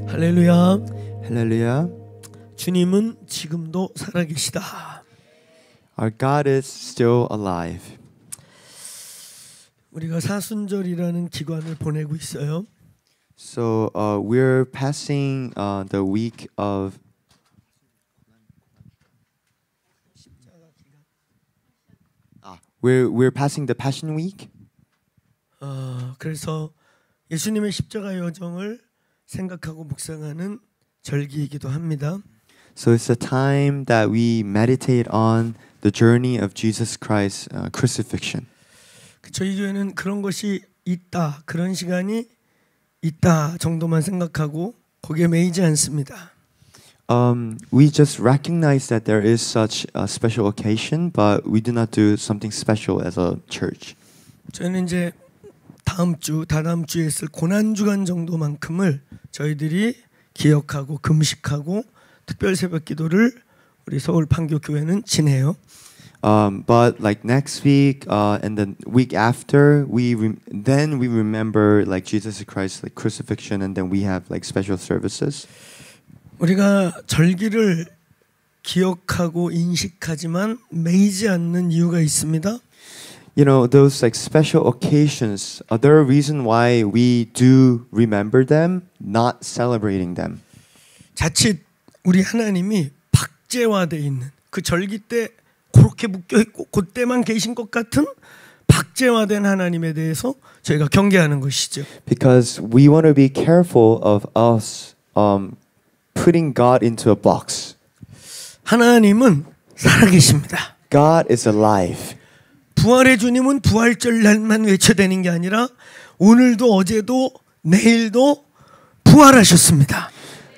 할렐루야. Hallelujah. 주님은 지금도 살아계시다. Our God is still alive. 우리가 사순절이라는 기간을 보내고 있어요. So we're passing the week of we're passing the Passion Week. 그래서 예수님의 십자가 여정을 생각하고 묵상하는 절기이기도 합니다. So it's a time that we meditate on the journey of Jesus Christ's crucifixion. 저희 교회는 그런 것이 있다, 그런 시간이 있다 정도만 생각하고 거기에 매이지 않습니다. We just recognize that there is such a special occasion, but we do not do something special as a church. 저희는 이제 다음 주, 다다음 주에 있을 고난 주간 정도만큼을 저희들이 기억하고 금식하고 특별 새벽 기도를 우리 서울 판교 교회는 지내요. But like next week and the week after, then we remember like Jesus Christ's like crucifixion, and then we have like special services. 우리가 절기를 기억하고 인식하지만 매이지 않는 이유가 있습니다. You know, those like special occasions, there are a reason why we do remember them, not celebrating them. 자칫 우리 하나님이 박제화되어 있는 그 절기 때 그렇게 묶여 있고 그때만 계신 것 같은 박제화된 하나님에 대해서 저희가 경계하는 것이죠. Because we want to be careful of us putting God into a box. 하나님은 살아계십니다. God is alive. 부활의 주님은 부활절 날만 외쳐대는 게 아니라 오늘도 어제도 내일도 부활하셨습니다.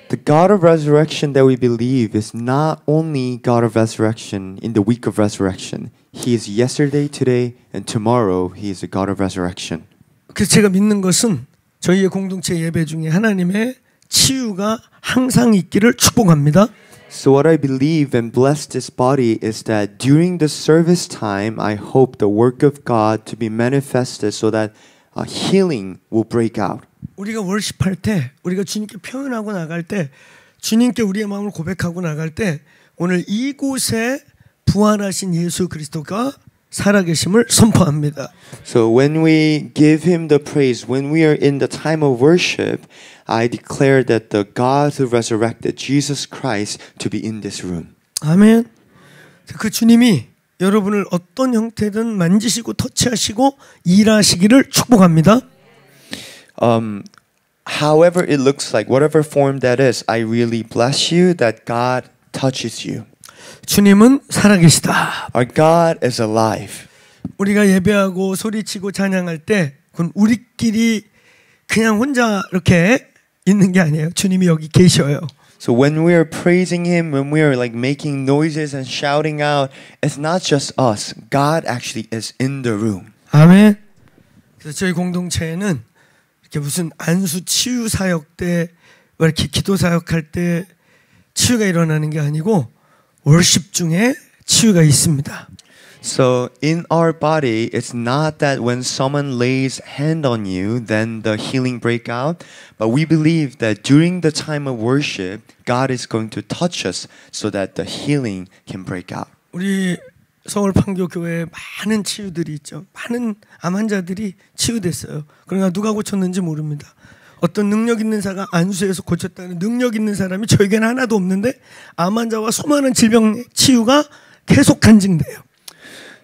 The God of resurrection that we believe is not only God of resurrection in the week of resurrection. He is yesterday, today, and tomorrow. He is a God of resurrection. 그래서 제가 믿는 것은 저희의 공동체 예배 중에 하나님의 치유가 항상 있기를 축복합니다. So what I believe and bless this body is that during the service time, I hope the work of God to be manifested so that healing will break out. 우리가 월십할 때, 우리가 주님께 표현하고 나갈 때, 주님께 우리의 마음을 고백하고 나갈 때, 오늘 이곳에 부활하신 예수 그리스도가 살아계심을 선포합니다. So when we give Him the praise, when we are in the time of worship, I declare that the God who resurrected Jesus Christ to be in this room. 아멘. 그 주님이 여러분을 어떤 형태든 만지시고 터치하시고 일하시기를 축복합니다. However it looks like, whatever form that is, I really bless you that God touches you. 주님은 살아계시다. Our God is alive. 우리가 예배하고 소리치고 찬양할 때 그건 우리끼리 그냥 혼자 이렇게 있는 게 아니에요. 주님이 여기 계셔요. So when we are praising Him, when we are like making noises and shouting out, it's not just us. God actually is in the room. 아멘. 그래서 저희 공동체에는 이렇게 무슨 안수 치유 사역 때 이렇게 기도 사역할 때 치유가 일어나는 게 아니고 월십 중에 치유가 있습니다. So in our body, it's not that when someone lays hand on you, then the healing break out. But we believe that during the time of worship, God is going to touch us so that the healing can break out. 우리 서울 판교 교회에 많은 치유들이 있죠. 많은 암 환자들이 치유됐어요. 그러나 누가 고쳤는지 모릅니다. 어떤 능력 있는 사가 안수해서 고쳤다는 능력 있는 사람이 저에게는 하나도 없는데 암 환자와 수많은 질병 치유가 계속 간증돼요.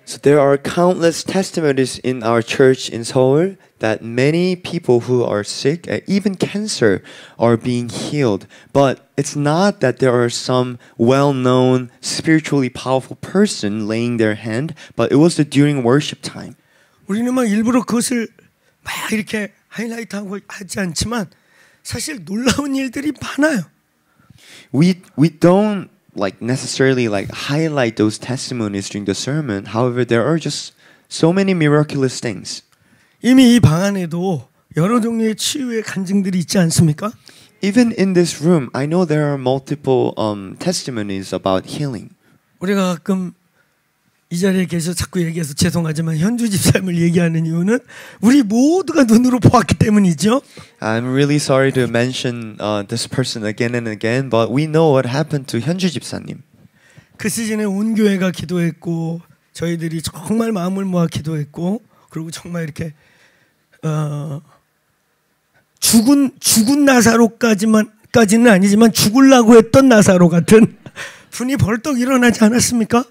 So there are countless testimonies in our church in Seoul that many people who are sick, even cancer, are being healed. But it's not that there are some well-known, spiritually powerful person laying their hand, but it was during worship time. 우리는 막 일부러 그것을 막 이렇게 하이라이트하고 하지 않지만 사실 놀라운 일들이 많아요. We don't like necessarily like highlight those testimonies during the sermon. However, there are just so many miraculous things. 이미 이 방 안에도 여러 종류의 치유의 간증들이 있지 않습니까? Even in this room, I know there are multiple testimonies about healing. 우리가 가끔 이 자리에 계셔 자꾸 얘기해서 죄송하지만 현주 집사님을 얘기하는 이유는 우리 모두가 눈으로 보았기 때문이죠. I'm really sorry to mention this person again and again, but we know what happened to 현주 집사님. 그 시즌에 온 교회가 기도했고 저희들이 정말 마음을 모아 기도했고 그리고 정말 이렇게 죽은 나사로까지는 아니지만 죽으려고 했던 나사로 같은 분이 벌떡 일어나지 않았습니까?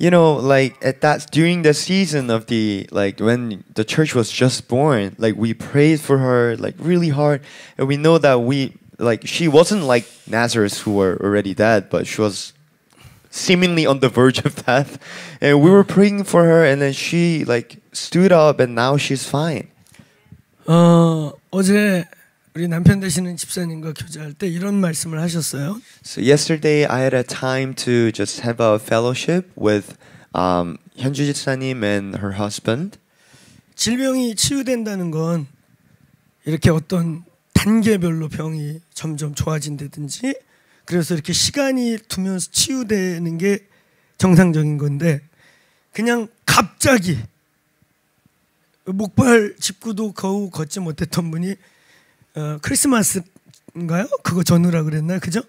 You know, like at that during the season of the like when the church was just born, like we prayed for her like really hard, and we know that she wasn't like Lazarus who were already dead, but she was seemingly on the verge of death, and we were praying for her, and then she like stood up, and now she's fine. 어제 우리 남편 되시는 집사님과 교제할 때 이런 말씀을 하셨어요. So yesterday I had a time to just have a fellowship with 현주 집사님 and her husband. 질병이 치유된다는 건 이렇게 어떤 단계별로 병이 점점 좋아진다든지 그래서 이렇게 시간이 두면서 치유되는 게 정상적인 건데 그냥 갑자기 목발 짚고도 겨우 걷지 못했던 분이 크리스마스인가요? 그거 전후라 그랬나요? 그죠?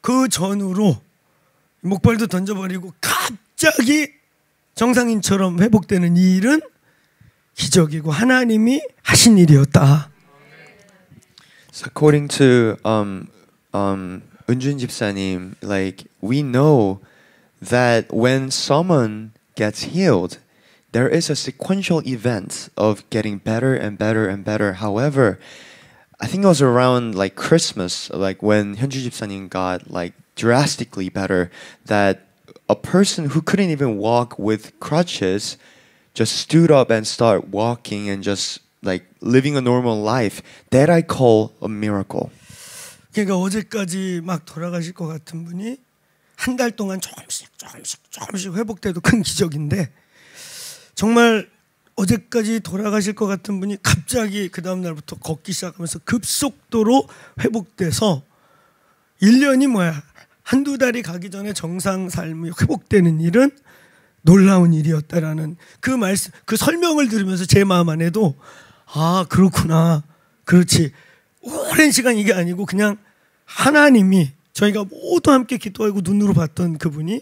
그 전후로 목발도 던져버리고 갑자기 정상인처럼 회복되는 이 일은 기적이고 하나님이 하신 일이었다. So according to 은준 집사님, like we know that when someone gets healed, there is a sequential event of getting better and better and better. However, I think it was around like Christmas, like when 현주 집사님 got like drastically better, that a person who couldn't even walk with crutches just stood up and started walking and just like living a normal life. That I call a miracle. 그러니까 어제까지 막 돌아가실 것 같은 분이 한 달 동안 조금씩 회복돼도 큰 기적인데 정말 어제까지 돌아가실 것 같은 분이 갑자기 그 다음 날부터 걷기 시작하면서 급속도로 회복돼서 1년이 한두 달이 가기 전에 정상 삶이 회복되는 일은 놀라운 일이었다라는 그 말씀, 그 설명을 들으면서 제 마음 안에도 아 그렇구나, 그렇지, 오랜 시간 이게 아니고 그냥 하나님이 저희가 모두 함께 기도하고 눈으로 봤던 그분이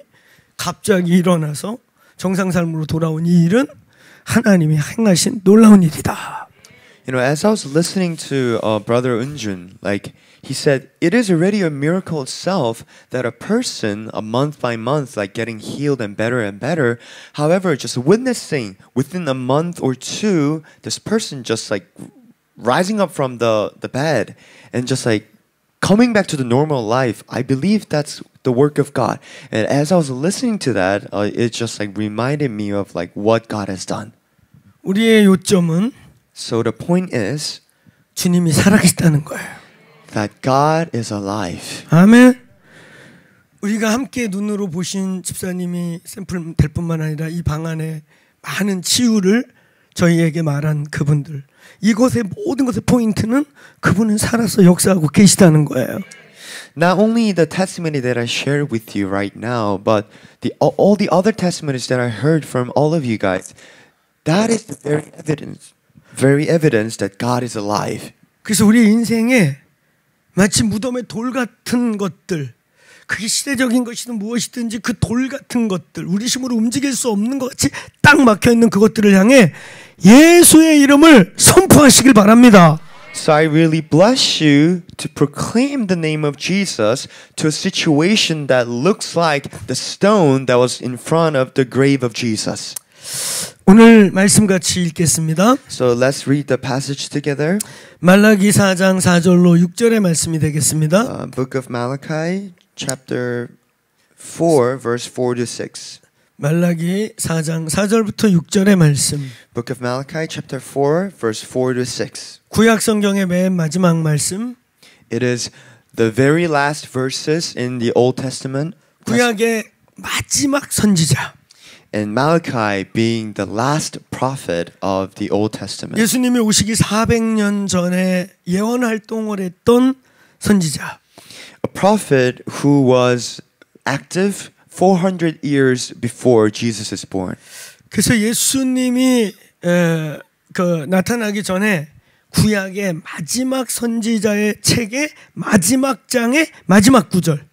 갑자기 일어나서 정상 삶으로 돌아온 이 일은 하나님이 행하신 놀라운 일이다. You know, as I was listening to Brother Unjun, like he said, it is already a miracle itself that a person, a month by month, like getting healed and better. However, just witnessing within a month or two, this person just like rising up from the bed and just like coming back to the normal life. I believe that's the work of God. And as I was listening to that, it just like reminded me of like what God has done. 우리의 요점은 So the point is 주님이 살아계시다는 거예요. that God is alive. 아멘. 우리가 함께 눈으로 보신 집사님이 샘플 될 뿐만 아니라 이 방 안에 많은 치유를 저희에게 말한 그분들, 이곳의 모든 것의 포인트는 그분은 살아서 역사하고 계시다는 거예요. Not only the testimony that I shared with you right now, but all the other testimonies that I heard from all of you guys, that is the very evidence that God is alive. 그래서 우리 인생에 마치 무덤의 돌 같은 것들, 그게 시대적인 것이든 무엇이든지 그 돌 같은 것들, 우리 힘으로 움직일 수 없는 것 같이 딱 막혀있는 그것들을 향해 예수의 이름을 선포하시길 바랍니다. So I really bless you to proclaim the name of Jesus to a situation that looks like the stone that was in front of the grave of Jesus. 오늘 말씀 같이 읽겠습니다. So let's read the passage together. 말라기 4장 4절로 6절의 말씀이 되겠습니다. Book of Malachi, chapter 4, verse 4 to 6. 말라기 4장 4절부터 6절의 말씀. Book of Malachi, chapter 4, verse 4 to 6. 구약 성경의 맨 마지막 말씀. It is the very last verses in the Old Testament. 구약의 마지막 선지자. And Malachi being the last prophet of the Old Testament. 예수님이 오시기 400년 전에 예언 활동을 했던 선지자. A prophet who was active 400 years before Jesus is born. 그래서 예수님이 나타나기 전에 구약의 마지막 선지자의 책의 마지막 장의 마지막 구절.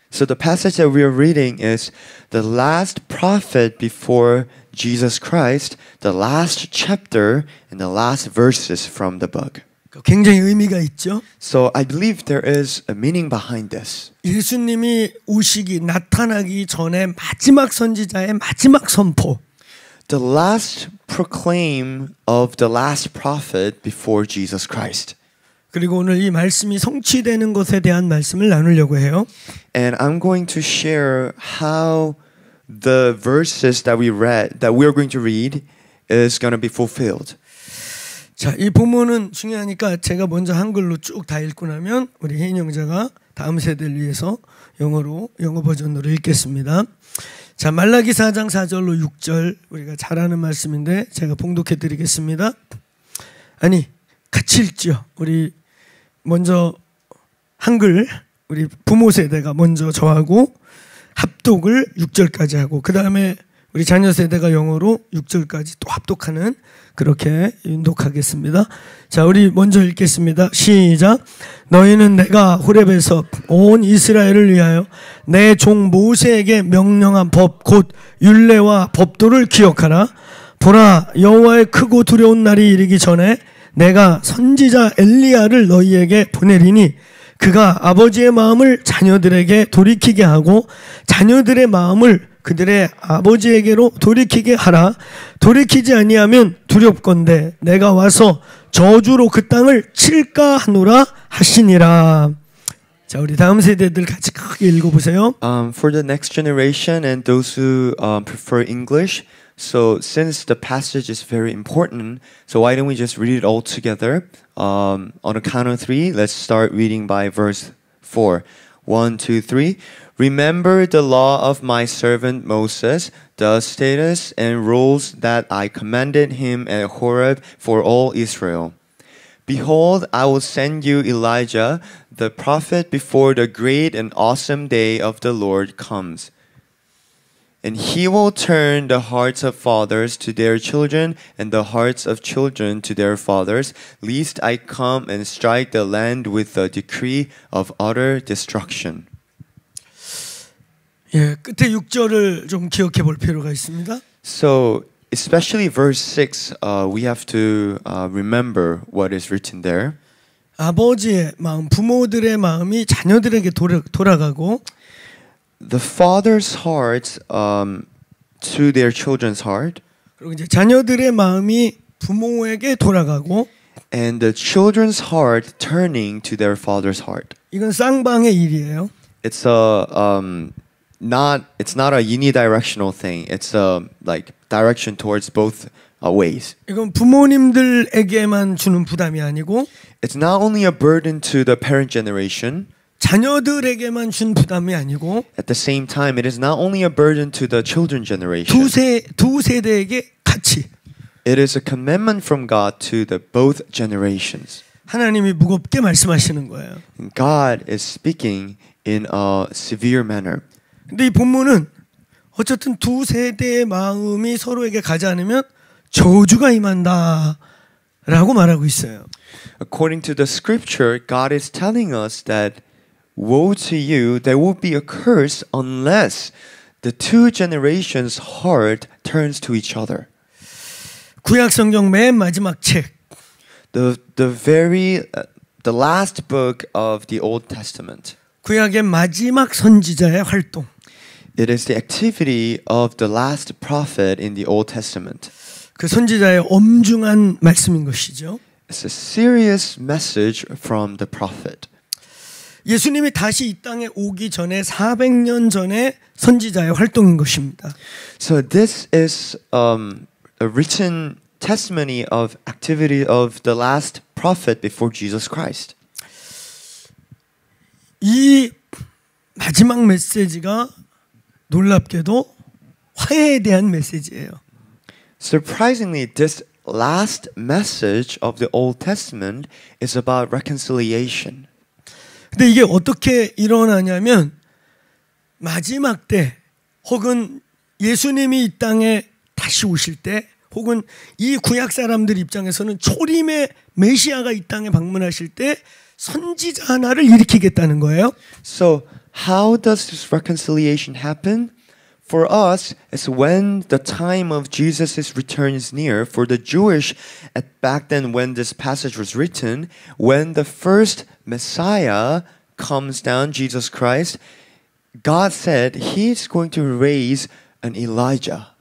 So the passage that we are reading is the last prophet before Jesus Christ, the last chapter and the last verses from the book. 굉장히 의미가 있죠. So I believe there is a meaning behind this. 예수님이 오시기 나타나기 전에 마지막 선지자의 마지막 선포. The last proclaim of the last prophet before Jesus Christ. 그리고 오늘 이 말씀이 성취되는 것에 대한 말씀을 나누려고 해요. And I'm going to share how the verses that we are going to read is going to be fulfilled. 자, 이 본문은 중요하니까 제가 먼저 한글로 쭉 다 읽고 나면 우리 혜인 형제가 다음 세대를 위해서 영어 버전으로 읽겠습니다. 자, 말라기 4장 4절로 6절 우리가 잘 아는 말씀인데 제가 봉독해 드리겠습니다. 아니, 같이 읽죠. 우리 먼저 한글 우리 부모 세대가 먼저 저하고 합독을 6절까지 하고 그 다음에 우리 자녀 세대가 영어로 6절까지 또 합독하는 그렇게 인독하겠습니다. 자, 우리 먼저 읽겠습니다. 시작. 너희는 내가 호렙에서 온 이스라엘을 위하여 내 종 모세에게 명령한 법 곧 율례와 법도를 기억하라. 보라, 여호와의 크고 두려운 날이 이르기 전에 내가 선지자 엘리야를 너희에게 보내리니 그가 아버지의 마음을 자녀들에게 돌이키게 하고 자녀들의 마음을 그들의 아버지에게로 돌이키게 하라. 돌이키지 아니하면 두렵건대 내가 와서 저주로 그 땅을 칠까 하노라 하시니라. 자, 우리 다음 세대들 같이 크게 읽어보세요. For the next generation and those who prefer English, so since the passage is very important, so why don't we just read it all together? On a count of 3, let's start reading by verse 4. 1, 2, 3. Remember the law of my servant Moses, the statutes and rules that I commanded him at Horeb for all Israel. Behold, I will send you Elijah, the prophet, before the great and awesome day of the Lord comes. And he will turn the hearts of fathers to their children and the hearts of children to their fathers, lest I come and strike the land with a decree of utter destruction. 예, 끝에 6절을 좀 기억해 볼 필요가 있습니다. So, especially verse 6, we have to remember what is written there. 아버지의 마음, 부모들의 마음이 자녀들에게 돌아가고 The father's heart to their children's heart. 그리고 이제 자녀들의 마음이 부모에게 돌아가고 And the children's heart turning to their father's heart. 이건 쌍방의 일이에요. It's not a unidirectional thing. It's like direction towards both ways. 이건 부모님들에게만 주는 부담이 아니고 It's not only a burden to the parent generation. 자녀들에게만 준 부담이 아니고 At the same time, it is not only a burden to the children generation. 두 세대에게 같이 It is a commandment from God to the both generations. 하나님이 무겁게 말씀하시는 거예요. And God is speaking in a severe manner. 근데 이 본문은 어쨌든 두 세대의 마음이 서로에게 가지 않으면 저주가 임한다 라고 말하고 있어요. According to the scripture, God is telling us that woe to you, there will be a curse unless the two generations' heart turns to each other. 구약 성경 맨 마지막 책. The last book of the Old Testament. 구약의 마지막 선지자의 활동. It is the activity of the last prophet in the Old Testament. 그 선지자의 엄중한 말씀인 것이죠. It's a serious message from the prophet. 예수님이 다시 이 땅에 오기 전에 400년 전에 선지자의 활동인 것입니다. So this is a written testimony of activity of the last prophet before Jesus Christ. 이 마지막 메시지가 놀랍게도 화해에 대한 메시지예요. Surprisingly, this last message of the Old Testament is about reconciliation. 근데 이게 어떻게 일어나냐면 마지막 때 혹은 예수님이 이 땅에 다시 오실 때, 혹은 이 구약 사람들 입장에서는 초림의 메시아가 이 땅에 방문하실 때 선지자 하나를 일으키겠다는 거예요. So how does this reconciliation happen? For us, it's when the time of Jesus' return is near. For the Jewish, back then when this passage was written, when the first Messiah comes down, Jesus Christ, God said He's going to raise an Elijah.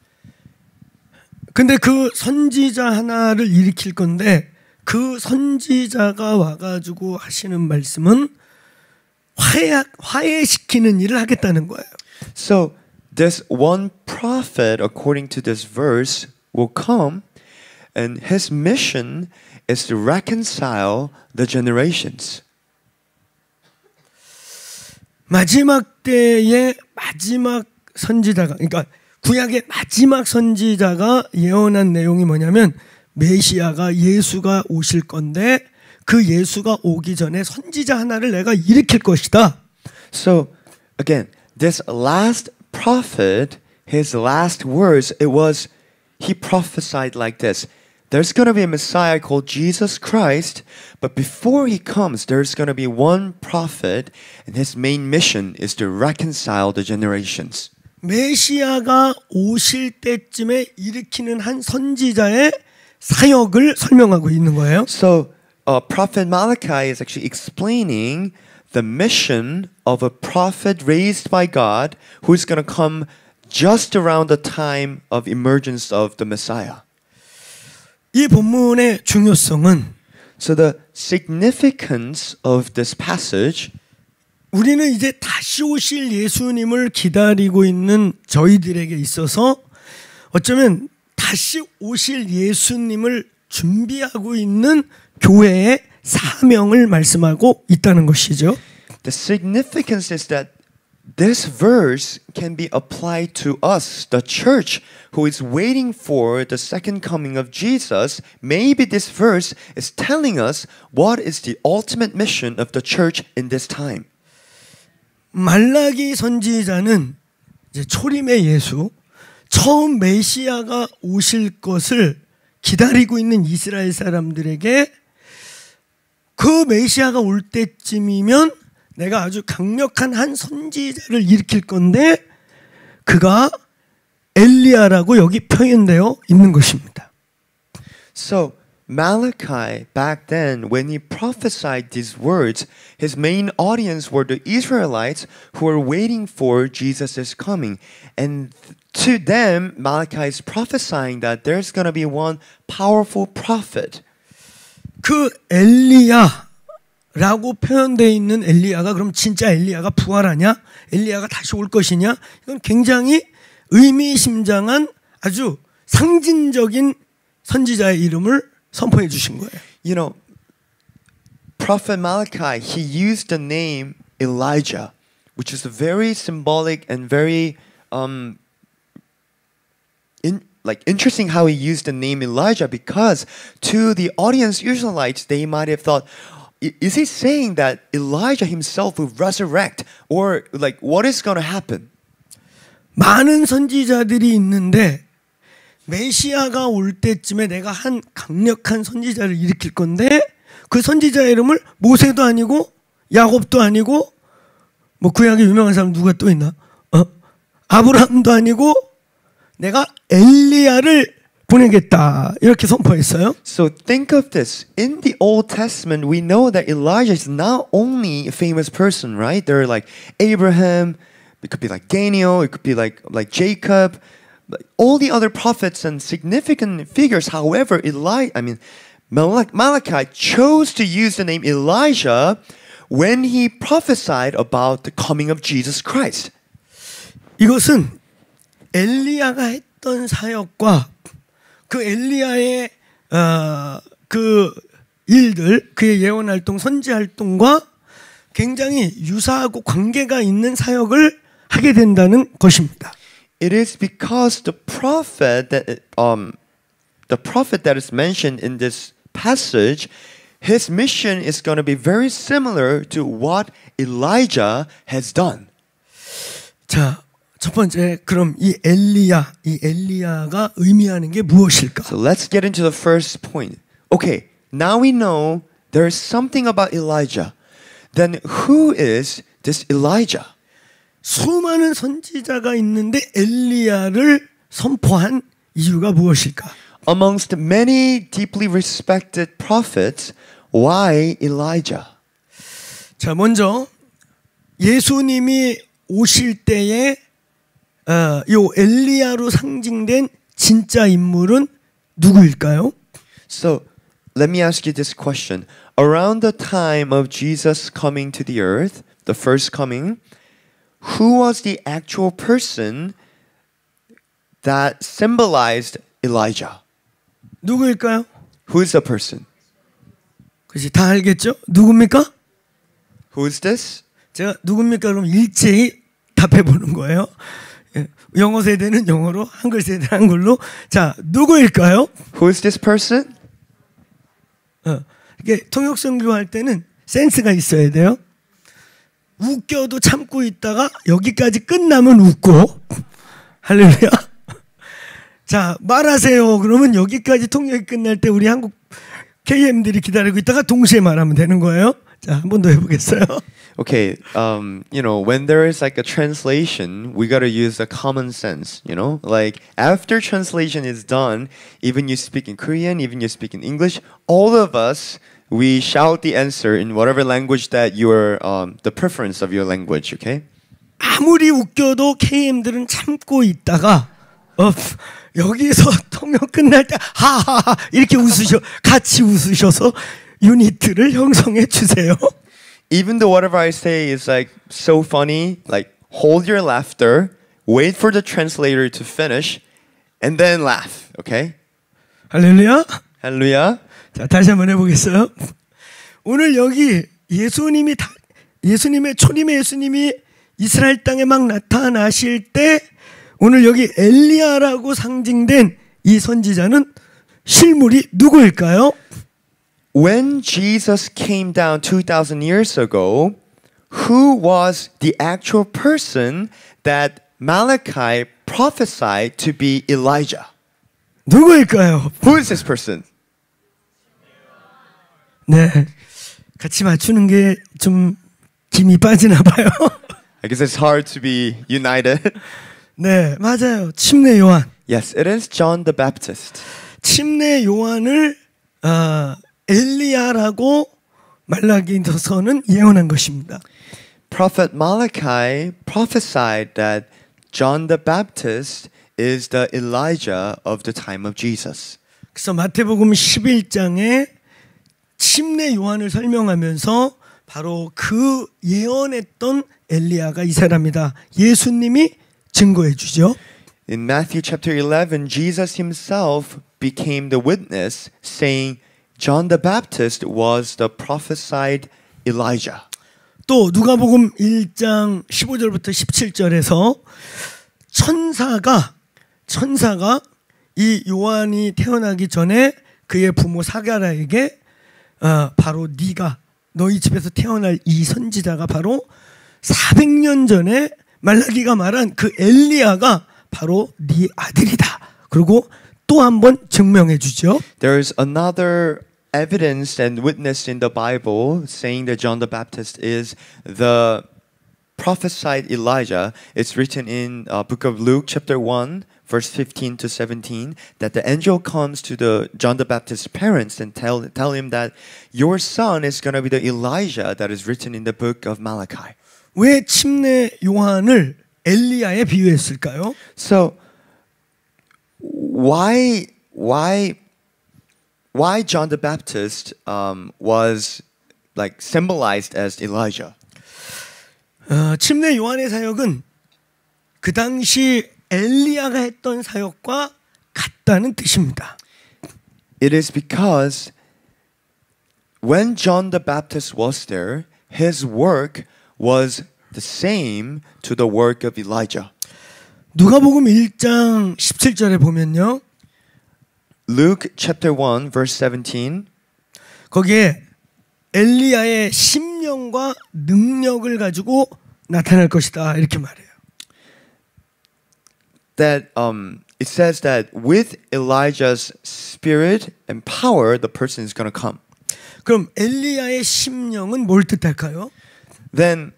근데 그 선지자 하나를 일으킬 건데 그 선지자가 와가지고 하시는 말씀은 화해시키는 일을 하겠다는 거예요. So this one prophet, according to this verse, will come, and his mission is to reconcile the generations. 마지막 때의 마지막 선지자가, 그러니까 구약의 마지막 선지자가 예언한 내용이 뭐냐면 메시아가 예수가 오실 건데 그 예수가 오기 전에 선지자 하나를 내가 일으킬 것이다. So again, this last prophet, his last words, he prophesied like this. There's going to be a Messiah called Jesus Christ, but before he comes, there's going to be one prophet, and his main mission is to reconcile the generations. 메시아가 오실 때쯤에 일으키는 한 선지자의 사역을 설명하고 있는 거예요. So, Prophet Malachi is actually explaining the mission of a prophet raised by God who's going to come just around the time of emergence of the Messiah. 이 본문의 중요성은 So the significance of this passage, 우리는 이제 다시 오실 예수님을 기다리고 있는 저희들에게 있어서 어쩌면 다시 오실 예수님을 준비하고 있는 교회의 사명을 말씀하고 있다는 것이죠. the significance is that this verse can be applied to us, the church, who is waiting for the second coming of Jesus. Maybe this verse is telling us what is the ultimate mission of the church in this time. 말라기 선지자는 이제 초림의 예수, 처음 메시아가 오실 것을 기다리고 있는 이스라엘 사람들에게 그 메시아가 올 때쯤이면 내가 아주 강력한 한 선지자를 일으킬 건데 그가 엘리야라고 여기 표현되어 있는 것입니다. So Malachi, back then, when he prophesied these words, his main audience were the Israelites who were waiting for Jesus' coming. And to them, Malachi is prophesying that there's going to be one powerful prophet. 그 엘리야라고 표현되어 있는 엘리야가 그럼 진짜 엘리야가 부활하냐? 엘리야가 다시 올 것이냐? 이건 굉장히 의미심장한 아주 상징적인 선지자의 이름을 선포해 주신 거예요. You know, Prophet Malachi, he used the name Elijah, which is very symbolic and very interesting how he used the name Elijah, because to the audience Israelites, they might have thought, is he saying that Elijah himself will resurrect, or like what is going to happen? 많은 선지자들이 있는데 메시아가 올 때쯤에 내가 한 강력한 선지자를 일으킬 건데 그 선지자의 이름을 모세도 아니고 야곱도 아니고 뭐 구약에 유명한 사람 누가 또 있나? 아브라함도 아니고 내가 엘리야를 보내겠다 이렇게 선포했어요. So think of this. In the Old Testament, we know that Elijah is not only a famous person, right? There are like Abraham, it could be like Daniel, it could be like Jacob, all the other prophets and significant figures. However, Malachi chose to use the name Elijah when he prophesied about the coming of Jesus Christ. 이것은 엘리야가 했던 사역과 그 엘리야의 그 일들, 그의 예언 활동, 선지 활동과 굉장히 유사하고 관계가 있는 사역을 하게 된다는 것입니다. It is because the prophet that is mentioned in this passage, his mission is going to be very similar to what Elijah has done. 자, 첫 번째, 그럼 이 엘리야가 의미하는 게 무엇일까? So let's get into the first point. Okay, now we know there's something about Elijah. Then who is this Elijah? 수많은 선지자가 있는데 엘리야를 선포한 이유가 무엇일까? Amongst many deeply respected prophets, why Elijah? 자, 먼저 예수님이 오실 때에 요 엘리야로 상징된 진짜 인물은 누구일까요? So let me ask you this question. Around the time of Jesus coming to the earth, the first coming, who was the actual person that symbolized Elijah? 누구일까요? Who is the person? 그렇지, 다 알겠죠? 누굽니까? Who is this? 제가 누굽니까? 그럼 일제히 답해 보는 거예요. 영어 세대는 영어로, 한글 세대는 한글로. 자, 누구일까요? Who is this person? 이게 통역 선교할 때는 센스가 있어야 돼요. 웃겨도 참고 있다가 여기까지 끝나면 웃고. 할렐루야. 자, 말하세요. 그러면 여기까지 통역이 끝날 때 우리 한국 KM들이 기다리고 있다가 동시에 말하면 되는 거예요. 자, 한 번 더 해보겠어요. Okay, when there is like a translation, we gotta use the common sense, Like, after translation is done, even you speak in Korean, even you speak in English, all of us, we shout the answer in whatever language that the preference of your language, okay? 아무리 웃겨도 KM들은 참고 있다가 여기서 통역 끝날 때 하하하 이렇게 같이 웃으셔서 유니트를 형성해 주세요. Even though whatever I say is like so funny, like hold your laughter, wait for the translator to finish, and then laugh, okay? 할렐루야. 할렐루야. 자, 다시 한번 해보겠어요. 오늘 여기 예수님의 초림의 예수님이 이스라엘 땅에 막 나타나실 때 오늘 여기 엘리야라고 상징된 이 선지자는 실물이 누구일까요? When Jesus came down 2,000 years ago, who was the actual person that Malachi prophesied to be Elijah? 누구일까요? Who is this person? 네, 같이 맞추는 게 좀 김이 빠지나 봐요. I guess it's hard to be united. 네, 맞아요. 침례 요한. Yes, it is John the Baptist. 침례 요한을 엘리야라고 말라기서는 예언한 것입니다. Prophet Malachi prophesied that John the Baptist is the Elijah of the time of Jesus. 그래서 마태복음 11장에 침례 요한을 설명하면서 바로 그 예언했던 엘리야가 이 사람이다. 예수님이 증거해 주죠. In Matthew chapter 11, Jesus himself became the witness, saying John the Baptist was the prophesied Elijah. 또 누가복음 1장 15절부터 17절에서 천사가 이 요한이 태어나기 전에 그의 부모 사가랴에게 바로 네가 너희 집에서 태어날 이 선지자가 바로 400년 전에 말라기가 말한 그 엘리야가 바로 네 아들이다. 그리고 또 한 번 증명해 주죠. There's another evidence and witness in the Bible saying that John the Baptist is the prophesied Elijah. It's written in book of Luke chapter 1 verse 15 to 17 that the angel comes to the John the Baptist's parents and tell him that your son is going to be the Elijah that is written in the book of Malachi. 왜 침례 요한을 엘리야에 비유했을까요? So why John the Baptist was like symbolized as Elijah? 침례 요한의 사역은 그 당시 엘리야가 했던 사역과 같다는 뜻입니다. It is because when John the Baptist was there, his work was the same to the work of Elijah. 누가복음 1장 17절에 보면요. Luke chapter 1 verse 17. 거기에 엘리야의 심령과 능력을 가지고 나타날 것이다 이렇게 말해요. that it says that with Elijah's spirit and power, the person is going to come. 그럼 엘리야의 심령은 뭘 뜻할까요? Then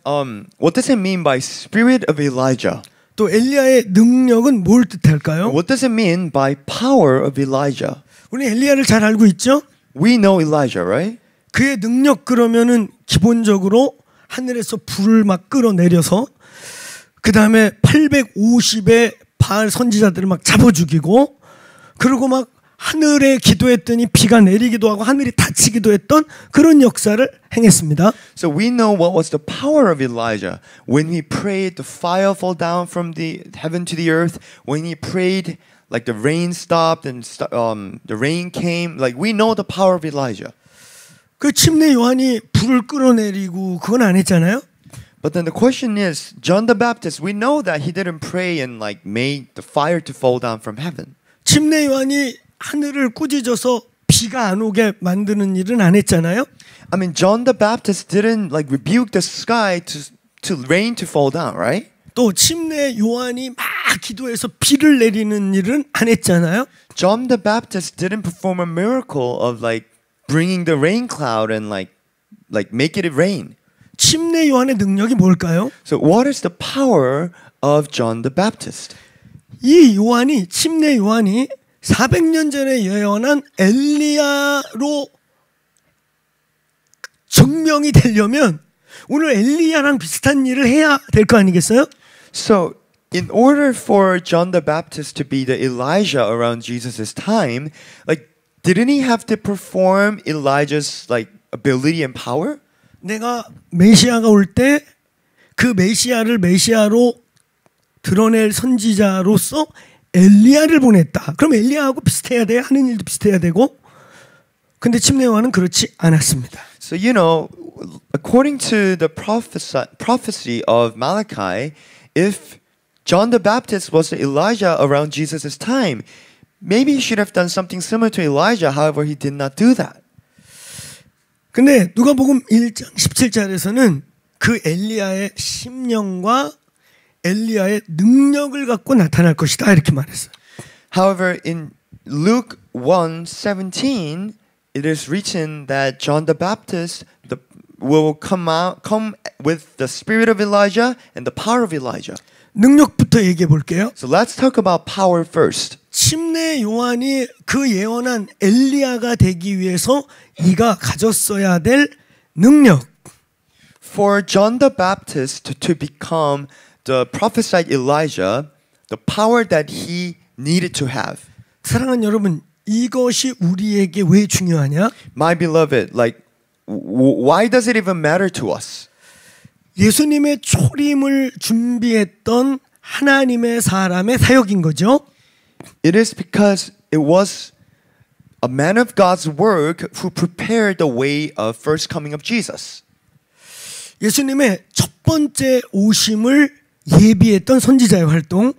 what does it mean by spirit of Elijah? 또 엘리야의 능력은 뭘 뜻할까요? What does it mean by power of Elijah? 우리 엘리야를 잘 알고 있죠? We know Elijah, right? 그의 능력 그러면은 기본적으로 하늘에서 불을 막 끌어내려서 그 다음에 850의 바알 선지자들을 막 잡아 죽이고 그리고 막 하늘에 기도했더니 비가 내리기도 하고 하늘이 닫히기도 했던 그런 역사를 행했습니다. So we know what was the power of Elijah when he prayed the fire fall down from the heaven to the earth, when he prayed like the rain stopped and the rain came. Like we know the power of Elijah. 그 침례 요한이 불을 끌어내리고 그건 안 했잖아요. But then the question is, John the Baptist, we know that he didn't pray and like made the fire to fall down from heaven. 침례 요한이 하늘을 꾸짖어서 비가 안 오게 만드는 일은 안 했잖아요. I mean, John the Baptist didn't like rebuke the sky to rain to fall down, right? 또 침례 요한이 막 기도해서 비를 내리는 일은 안 했잖아요. John the Baptist didn't perform a miracle of like bringing the rain cloud and like make it rain. 침례 요한의 능력이 뭘까요? So what is the power of John the Baptist? 이 요한이 침례 요한이 400년 전에 예언한 엘리야로 증명이 되려면 오늘 엘리야랑 비슷한 일을 해야 될 거 아니겠어요? So in order for John the Baptist to be the Elijah around Jesus' time, like didn't he have to perform Elijah's like ability and power? 내가 메시아가 올 때 그 메시아를 메시아로 드러낼 선지자로서 엘리야를 보냈다. 그럼 엘리야하고 비슷해야 돼. 하는 일도 비슷해야 되고. 근데 침례 요한은 그렇지 않았습니다. So you know, according to the prophecy of Malachi, if John the Baptist was Elijah around Jesus' time, maybe he should have done something similar to Elijah. However, he did not do that. 근데 누가복음 1장 17절에서는 그 엘리야의 심령과 엘리야의 능력을 갖고 나타날 것이다 이렇게 말했어요. However, in Luke 1:17, it is written that John the Baptist will come with the spirit of Elijah and the power of Elijah. 능력부터 얘기해 볼게요. So let's talk about power first. 침례 요한이 그 예언한 엘리야가 되기 위해서 이가 가졌어야 될 능력. For John the Baptist to become the prophesied Elijah, the power that he needed to have. 사랑하는 여러분, 이것이 우리에게 왜 중요하냐? My beloved, like, why does it even matter to us? 예수님의 초림을 준비했던 하나님의 사람의 사역인 거죠. It is because it was a man of God's work who prepared the way of first coming of Jesus. 예수님의 첫 번째 오심을 예비했던 선지자의 활동.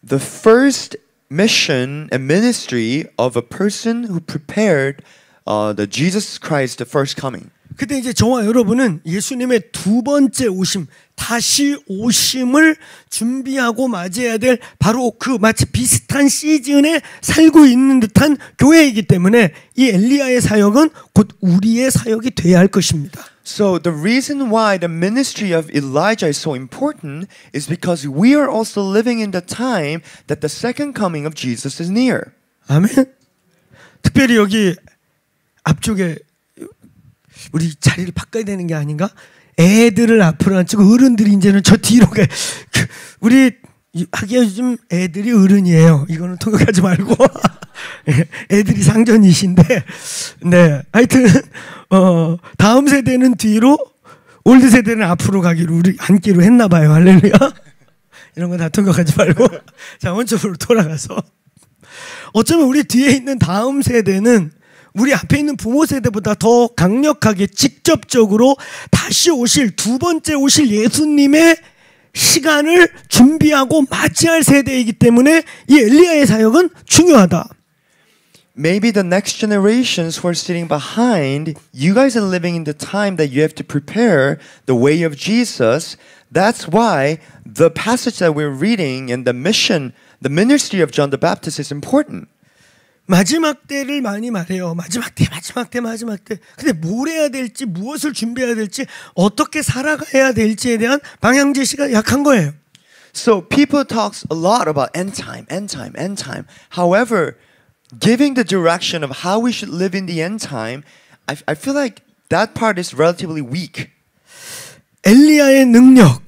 The first mission and ministry of a person who prepared the Jesus Christ, the first coming. 그때 이제 저와 여러분은 예수님의 두 번째 오심, 다시 오심을 준비하고 맞이해야 될 바로 그 마치 비슷한 시즌에 살고 있는 듯한 교회이기 때문에 이 엘리야의 사역은 곧 우리의 사역이 돼야 할 것입니다. So the reason why the ministry of Elijah is so important is because we are also living in the time that the second coming of Jesus is near. 아멘. 특별히 여기 앞쪽에 우리 자리를 바꿔야 되는 게 아닌가? 애들을 앞으로 앉히고 어른들이 이제는 저 뒤로 가. 우리 하기야 요즘 애들이 어른이에요. 이거는 통역하지 말고 애들이 상전이신데, 네, 하여튼 다음 세대는 뒤로, 올드 세대는 앞으로 가기로 우리 앉기로 했나 봐요. 할렐루야. 이런 거 다 통역하지 말고 자 원점으로 돌아가서 어쩌면 우리 뒤에 있는 다음 세대는 우리 앞에 있는 부모 세대보다 더 강력하게 직접적으로 다시 오실 두 번째 오실 예수님의 시간을 준비하고 맞이할 세대이기 때문에 이 엘리야의 사역은 중요하다. Maybe the next generations who are sitting behind, you guys are living in the time that you have to prepare the way of Jesus. That's why the passage that we're reading and the mission the ministry of John the Baptist is important. 마지막 때를 많이 말해요. 마지막 때. 근데 뭘 해야 될지, 무엇을 준비해야 될지, 어떻게 살아가야 될지에 대한 방향 제시가 약한 거예요. So people talks a lot about end time. However, giving the direction of how we should live in the end time, I feel like that part is relatively weak. 엘리야의 능력,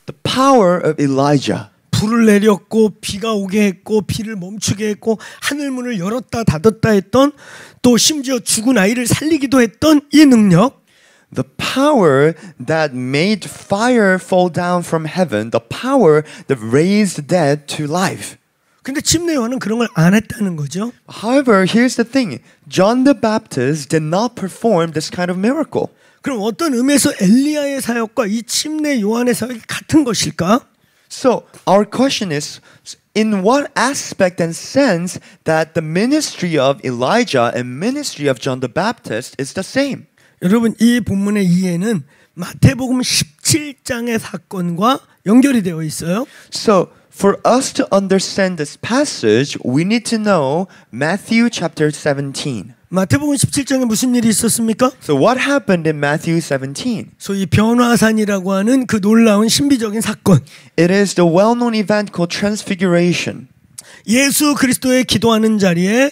The power of Elijah. 불을 내렸고 비가 오게 했고 비를 멈추게 했고 하늘문을 열었다 닫았다 했던, 또 심지어 죽은 아이를 살리기도 했던 이 능력, The power that made fire fall down from heaven, the power that raised the dead to life. 근데 침례 요한은 그런 걸 안 했다는 거죠. However, here's the thing. John the Baptist did not perform this kind of miracle. 그럼 어떤 의미에서 엘리야의 사역과 이 침례 요한의 사역이 같은 것일까? So, our question is, in what aspect and sense that the ministry of Elijah and ministry of John the Baptist is the same? 여러분, 이 본문의 이해는 마태복음 17장의 사건과 연결이 되어 있어요. So, for us to understand this passage, we need to know Matthew chapter 17. 마태복음 17장에 무슨 일이 있었습니까? So, what happened in Matthew 17? 소위 변화산이라고 하는 그 놀라운 신비적인 사건. It is the well-known event called Transfiguration. 예수 그리스도의 기도하는 자리에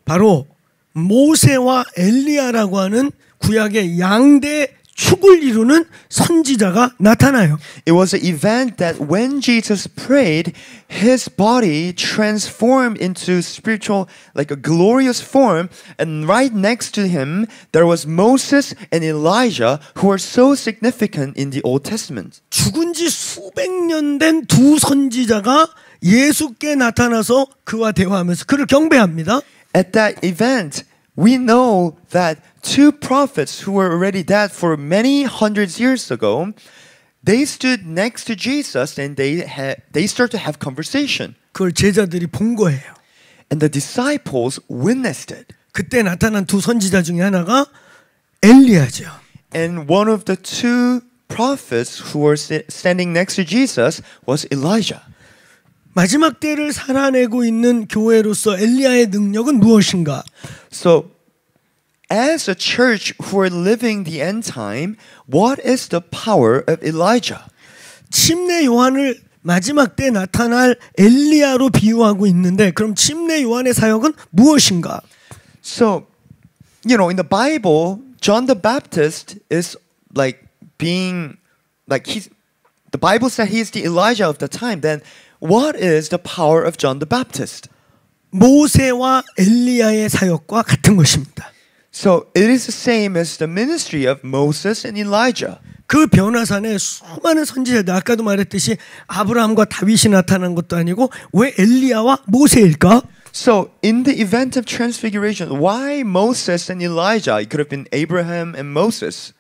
바로 모세와 엘리야라고 하는 구약의 양대 축을 이루는 선지자가 나타나요. It was an event that when Jesus prayed, his body transformed into spiritual, like a glorious form, and right next to him there was Moses and Elijah, who are so significant in the Old Testament. 죽은 지 수백 년 된 두 선지자가 예수께 나타나서 그와 대화하면서 그를 경배합니다. At that event, we know that two prophets who were already dead for many hundreds years ago, they stood next to Jesus and they start to have conversation. 그걸 제자들이 본 거예요. And the disciples witnessed it. 그때 나타난 두 선지자 중에 하나가 엘리야죠. And one of the two prophets who were standing next to Jesus was Elijah. 마지막 때를 살아내고 있는 교회로서 엘리야의 능력은 무엇인가? So, as a church who are living the end time, what is the power of Elijah? 침례 요한을 마지막 때 나타날 엘리야로 비유하고 있는데, 그럼 침례 요한의 사역은 무엇인가? So, you know, in the Bible, John the Baptist is like being, like the Bible said he's the Elijah of the time. Then, what is the power of John the Baptist? 모세와 엘리야의 사역과 같은 것입니다. So it is the same as the ministry of Moses and Elijah. 그 변화산에 수많은 선지자들, 아까도 말했듯이 아브라함과 다윗이 나타난 것도 아니고 왜 엘리야와 모세일까? So in the event of transfiguration, why Moses and Elijah? It could have been Abraham and Moses.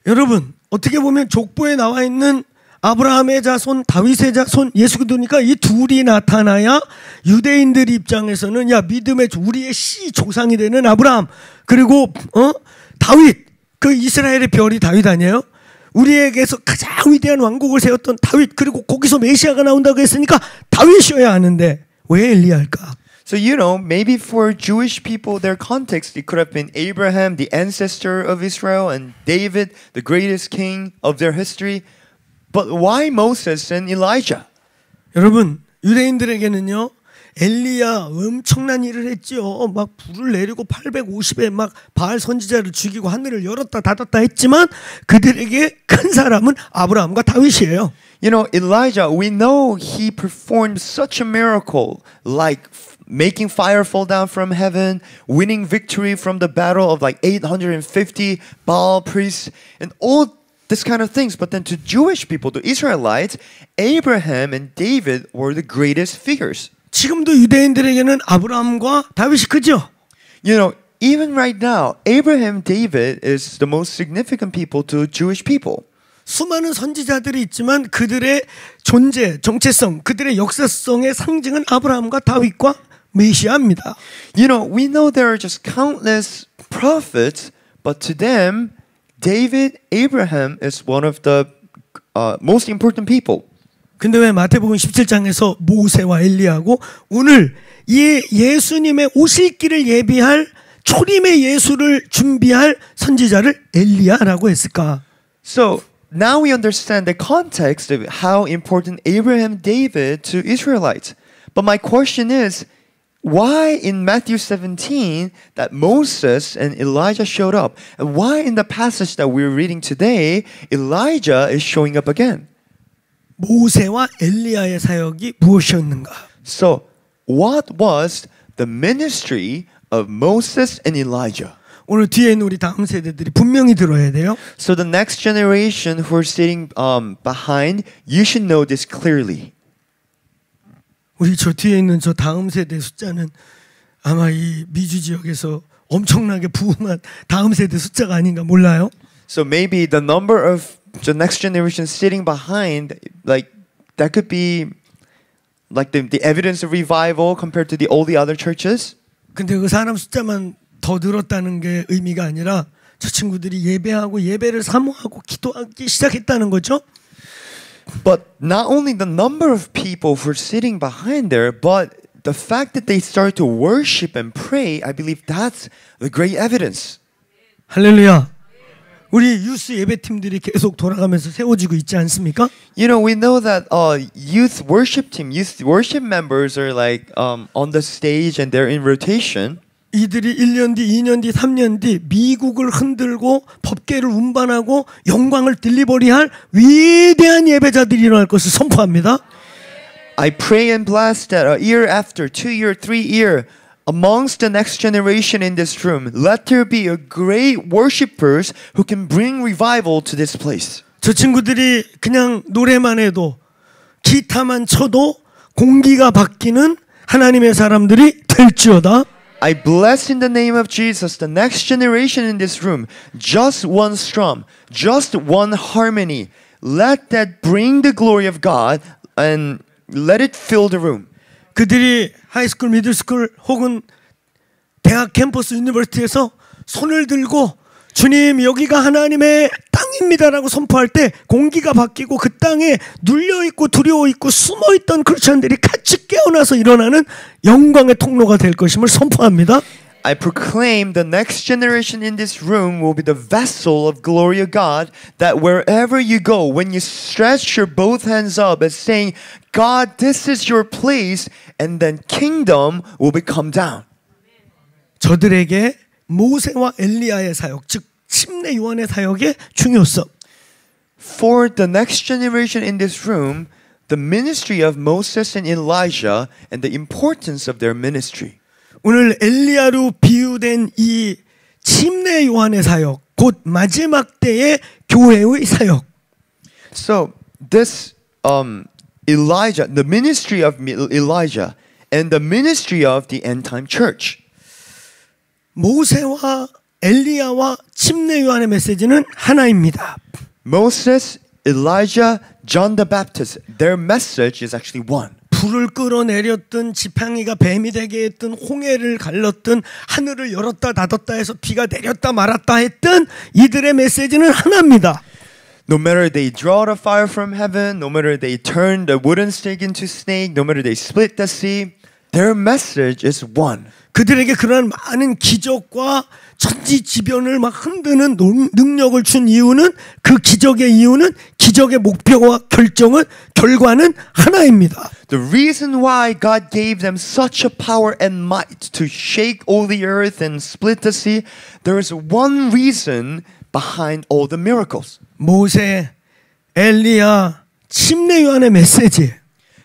여러분, 어떻게 보면 족보에 나와 있는 아브라함의 자손, 다윗의 자손, 예수 그리스도니까 이 둘이 나타나야 유대인들 입장에서는 야, 믿음의 우리의 씨 조상이 되는 아브라함, 그리고 다윗, 그 이스라엘의 별이 다윗 아니에요? 우리에게서 가장 위대한 왕국을 세웠던 다윗, 그리고 거기서 메시아가 나온다고 했으니까 다윗이어야 하는데 왜 엘리야일까? So you know, maybe for Jewish people, their context, it could have been Abraham, the ancestor of Israel, and David, the greatest king of their history. But why Moses and Elijah? 여러분, 유대인들에게는요, 엘리야 엄청난 일을 했죠. 막 불을 내리고 850에 막 바알 선지자를 죽이고 하늘을 열었다 닫았다 했지만 그들에게 큰 사람은 아브라함과 다윗이에요. You know, Elijah, we know he performed such a miracle, like making fire fall down from heaven, winning victory from the battle of like 850 Baal priests, and all this kind of things. But then to Jewish people, to Israelites, Abraham and David were the greatest figures. 지금도 유대인들에게는 아브라함과 다윗이 크죠. You know, even right now, Abraham, David is the most significant people to Jewish people. 수많은 선지자들이 있지만 그들의 존재, 정체성, 그들의 역사성의 상징은 아브라함과 다윗과 메시아입니다. You know, we know there are just countless prophets, but to them, David, Abraham is one of the most important people. 근데 왜 마태복음 17장에서 모세와 엘리야고 오늘 이 예수님의 오실 길을 예비할 초림의 예수를 준비할 선지자를 엘리야라고 했을까? So now we understand the context of how important Abraham, David to Israelites. But my question is, why in Matthew 17 that Moses and Elijah showed up? And why in the passage that we're reading today, Elijah is showing up again? 모세와 엘리야의 사역이 무엇이었는가? So, what was the ministry of Moses and Elijah? 오늘 뒤에 있는 우리 다음 세대들이 분명히 들어야 돼요. So the next generation who are sitting behind, you should know this clearly. 우리 저 뒤에 있는 저 다음 세대 숫자는 아마 이 미주 지역에서 엄청나게 부흥한 다음 세대 숫자가 아닌가 몰라요. So maybe the number of the next generation sitting behind, like that could be like the evidence of revival compared to all the other churches. 근데 그 사람 숫자만 더 늘었다는 게 의미가 아니라 저 친구들이 예배하고 예배를 사모하고 기도하기 시작했다는 거죠. But not only the number of people who are sitting behind there, but the fact that they start to worship and pray, I believe that's the great evidence. 할렐루야. 우리 유스 예배팀들이 계속 돌아가면서 세워지고 있지 않습니까? You know, we know that youth worship team, youth worship members are like on the stage and they're in rotation. 이들이 1년 뒤, 2년 뒤, 3년 뒤 미국을 흔들고 법계를 운반하고 영광을 딜리버리할 위대한 예배자들이 일어날 것을 선포합니다. I pray and bless that a year after, 2 year, 3 year, amongst the next generation in this room, let there be a great worshipers who can bring revival to this place. 저 친구들이 그냥 노래만 해도 기타만 쳐도 공기가 바뀌는 하나님의 사람들이 될지어다. I bless in the name of Jesus the next generation in this room. Just one strum, just one harmony. Let that bring the glory of God and let it fill the room. 그들이 하이스쿨, 미들스쿨 혹은 대학 캠퍼스 유니버시티에서 손을 들고 주님 여기가 하나님의 땅입니다라고 선포할 때 공기가 바뀌고 그 땅에 눌려있고 두려워있고 숨어있던 크리스천들이 같이 깨어나서 일어나는 영광의 통로가 될 것임을 선포합니다. I proclaim the next generation in this room will be the vessel of glory of God, that wherever you go, when you stretch your both hands up as saying, God, this is your place, and then kingdom will be come down. 저들에게 모세와 엘리야의 사역, 즉 침례 요한의 사역의 중요성. For the next generation in this room, the ministry of Moses and Elijah and the importance of their ministry. 오늘 엘리야로 비유된 이 침례 요한의 사역, 곧 마지막 때의 교회의 사역. So this Elijah, the ministry of Elijah and the ministry of the end time church. 모세와 엘리야와 침례 요한의 메시지는 하나입니다. Moses, Elijah, John the Baptist, their message is actually one. 불을 끌어내렸든 지팡이가 뱀이 되게 했든 홍해를 갈랐든 하늘을 열었다 닫았다 해서 비가 내렸다 말았다 했든 이들의 메시지는 하나입니다. No matter they draw the fire from heaven, no matter they turn the wooden stick into snake, no matter they split the sea, their message is one. 그들에게 그러한 많은 기적과 천지지변을 막 흔드는 능력을 준 이유는 그 기적의 이유는 기적의 목표와 결과는 하나입니다. The reason why God gave them such a power and might to shake all the earth and split the sea, there is one reason behind all the miracles. 모세, 엘리야, 침례 요한의 메시지.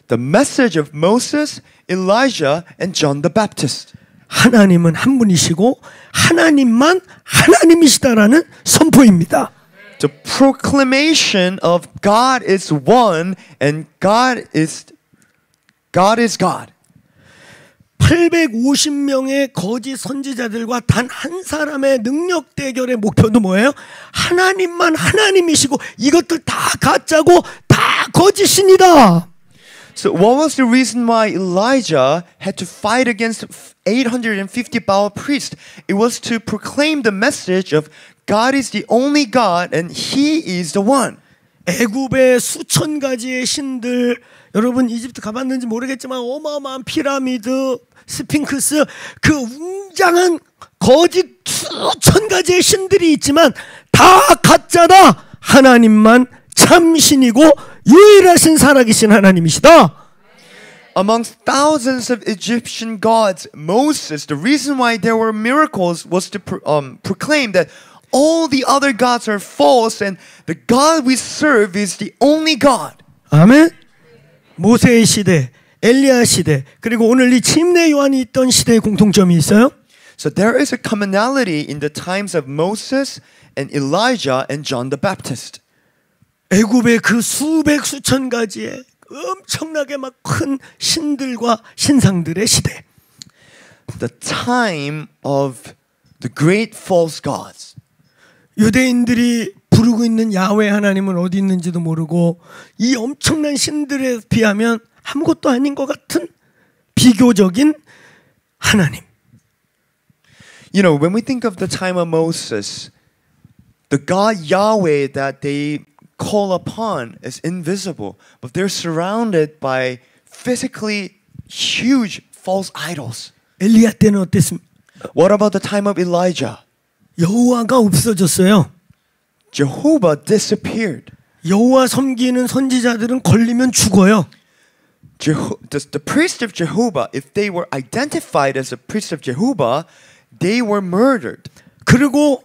The message of Moses, Elijah, and John the Baptist. 하나님은 한 분이시고 하나님만 하나님이시다라는 선포입니다. The proclamation of God is one and God is God. 850명의 거짓 선지자들과 단 한 사람의 능력 대결의 목표도 뭐예요? 하나님만 하나님이시고 이것들 다 가짜고 다 거짓입니다. So what was the reason why Elijah had to fight against 850 Baal priests? It was to proclaim the message of God is the only God and He is the one. 애굽의 수천 가지의 신들, 여러분 이집트 가봤는지 모르겠지만 어마어마한 피라미드, 스핑크스, 그 웅장한 거짓 수천 가지의 신들이 있지만 다 가짜다. 하나님만 참 신이고 유일하신 살아계신 하나님이시다. Amongst thousands of Egyptian gods, Moses, the reason why there were miracles was to proclaim that all the other gods are false and the God we serve is the only God. 아멘. 모세의 시대, 엘리야 시대, 그리고 오늘 이 침례 요한이 있던 시대의 공통점이 있어요. So there is a commonality in the times of Moses and Elijah and John the Baptist. 애굽의 그 수백 수천 가지의 엄청나게 막 큰 신들과 신상들의 시대. The time of the great false gods. 유대인들이 부르고 있는 야훼 하나님은 어디 있는지도 모르고 이 엄청난 신들에 비하면 아무것도 아닌 것 같은 비교적인 하나님. You know, when we think of the time of Moses, the God Yahweh that they call upon is invisible, but they're surrounded by physically huge false idols. 엘리야 때는 어땠습니까? What about the time of Elijah? 여호와가 없어졌어요. Jehovah disappeared. 여호와 섬기는 선지자들은 걸리면 죽어요. The priest of Jehovah, if they were identified as a priest of Jehovah, they were murdered. 그리고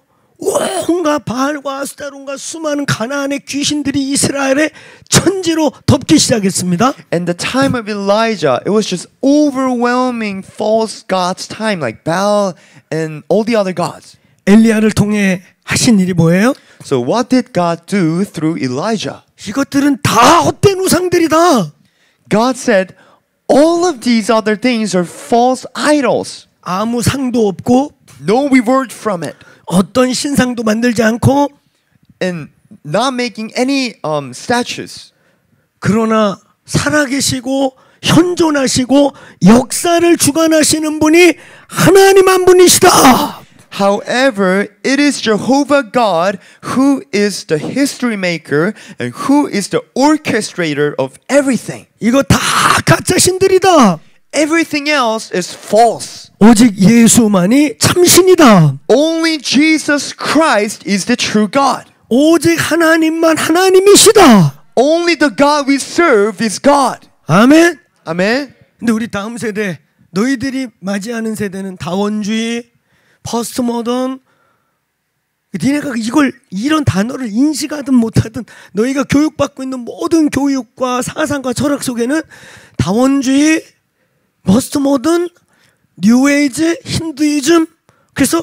온갖 바알과 아스타론과 수많은 가나안의 귀신들이 이스라엘의 천지로 덮기 시작했습니다. And the time of Elijah, it was just overwhelming false gods time like Baal and all the other gods. 엘리야를 통해 하신 일이 뭐예요? So what did God do through Elijah? 이것들은 다 헛된 우상들이다. God said, all of these other things are false idols. 아무 상도 없고 No reward from it. 어떤 신상도 만들지 않고 And not making any statues. 그러나 살아계시고 현존하시고 역사를 주관하시는 분이 하나님 한 분이시다. However, it is Jehovah God who is the history maker and who is the orchestrator of everything. 이거 다 가짜 신들이다. Everything else is false. 오직 예수만이 참신이다. Only Jesus Christ is the true God. 오직 하나님만 하나님이시다. Only the God we serve is God. 아멘. Amen. 근데 우리 다음 세대, 너희들이 맞이하는 세대는 다원주의, 포스트 모던, 니네가 이런 단어를 인식하든 못하든 너희가 교육받고 있는 모든 교육과 사상과 철학 속에는 다원주의, 포스트 모던, 뉴에이지, 힌두이즘, 그래서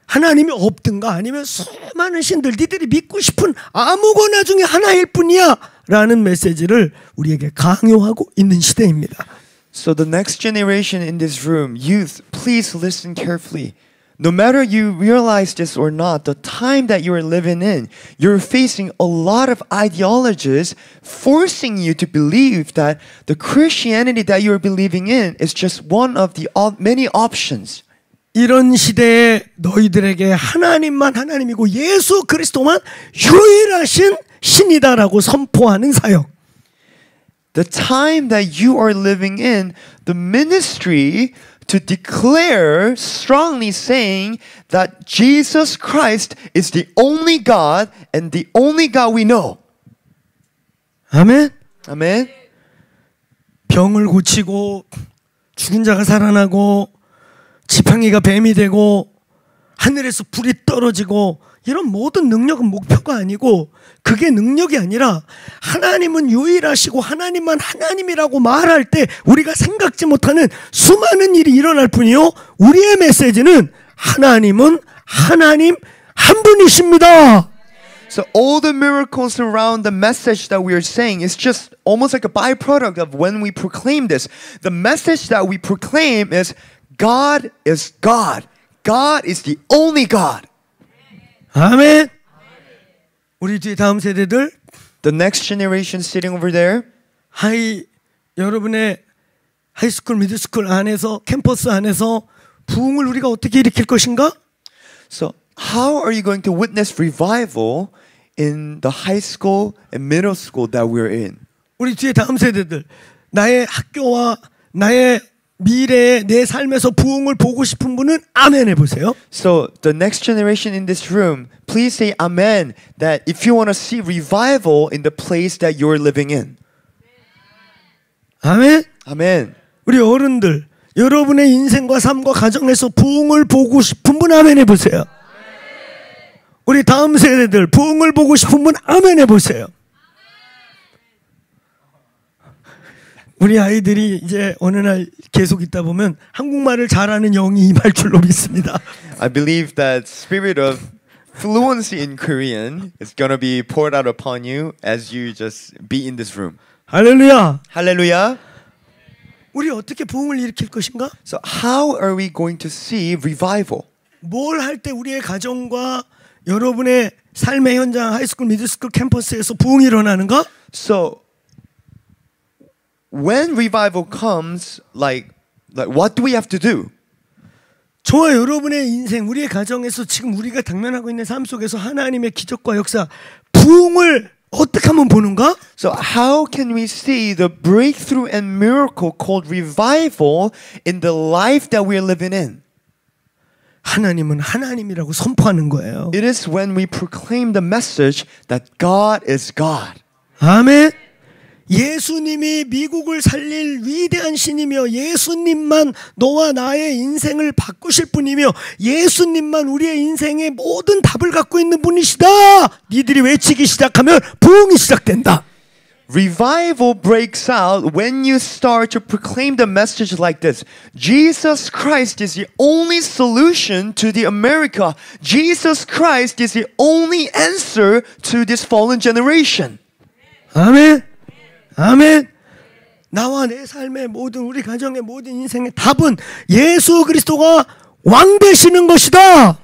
하나님이 없든가 아니면 수많은 신들, 니들이 믿고 싶은 아무거나 중에 하나일 뿐이야 라는 메시지를 우리에게 강요하고 있는 시대입니다. So the next generation in this room, youth, please listen carefully. No matter you realize this or not, the time that you are living in, you're facing a lot of ideologies forcing you to believe that the Christianity that you're believing in is just one of the many options. 이런 시대에 너희들에게 하나님만 하나님이고 예수 그리스도만 유일하신 신이다라고 선포하는 사역. The time that you are living in, the ministry to declare strongly saying that Jesus Christ is the only God and the only God we know. 아멘. Amen. 병을 고치고 죽은 자가 살아나고 지팡이가 뱀이 되고 하늘에서 불이 떨어지고 이런 모든 능력은 목표가 아니고 그게 능력이 아니라 하나님은 유일하시고 하나님만 하나님이라고 말할 때 우리가 생각지 못하는 수많은 일이 일어날 뿐이요. 우리의 메시지는 하나님은 하나님 한 분이십니다. So all the miracles around the message that we are saying is just almost like a byproduct of when we proclaim this. The message that we proclaim is God is God. God is the only God. 아멘. 우리 뒤에 다음 세대들 The next generation sitting over there. 여러분의 하이스쿨, 미드스쿨 안에서 캠퍼스 안에서 부흥을 우리가 어떻게 일으킬 것인가? So how are you going to witness revival in the high school and middle school that we're in. 우리 뒤에 다음 세대들 나의 학교와 나의 미래의 내 삶에서 부흥을 보고 싶은 분은 아멘 해보세요. So the next generation in this room, please say amen that if you want to see revival in the place that you're living in. 아멘. Amen. 우리 어른들 여러분의 인생과 삶과 가정에서 부흥을 보고 싶은 분 아멘 해보세요. 우리 다음 세대들 부흥을 보고 싶은 분 아멘 해보세요. 우리 아이들이 이제 어느 날 계속 있다 보면 한국말을 잘하는 영이 임할 줄로 믿습니다. I believe that spirit of fluency in Korean is going to be poured out upon you as you just be in this room. 할렐루야. Hallelujah. 우리 어떻게 부흥을 일으킬 것인가? So how are we going to see revival? 뭘 할 때 우리의 가정과 여러분의 삶의 현장 하이스쿨, 미들스쿨 캠퍼스에서 부흥이 일어나는가? So when revival comes, like what do we have to do? 저와 여러분의 인생, 우리의 가정에서 지금 우리가 당면하고 있는 삶 속에서 하나님의 기적과 역사, 부흥을 어떻게 하면 보는가? So how can we see the breakthrough and miracle called revival in the life that we are living in? 하나님은 하나님이라고 선포하는 거예요. It is when we proclaim the message that God is God. 아멘. 예수님이 미국을 살릴 위대한 신이며 예수님만 너와 나의 인생을 바꾸실 분이며 예수님만 우리의 인생의 모든 답을 갖고 있는 분이시다. 니들이 외치기 시작하면 부흥이 시작된다. Revival breaks out when you start to proclaim the message like this. Jesus Christ is the only solution to the America. Jesus Christ is the only answer to this fallen generation. 아멘. 아멘. 나와 내 삶의 모든 우리 가정의 모든 인생의 답은 예수 그리스도가 왕 되시는 것이다.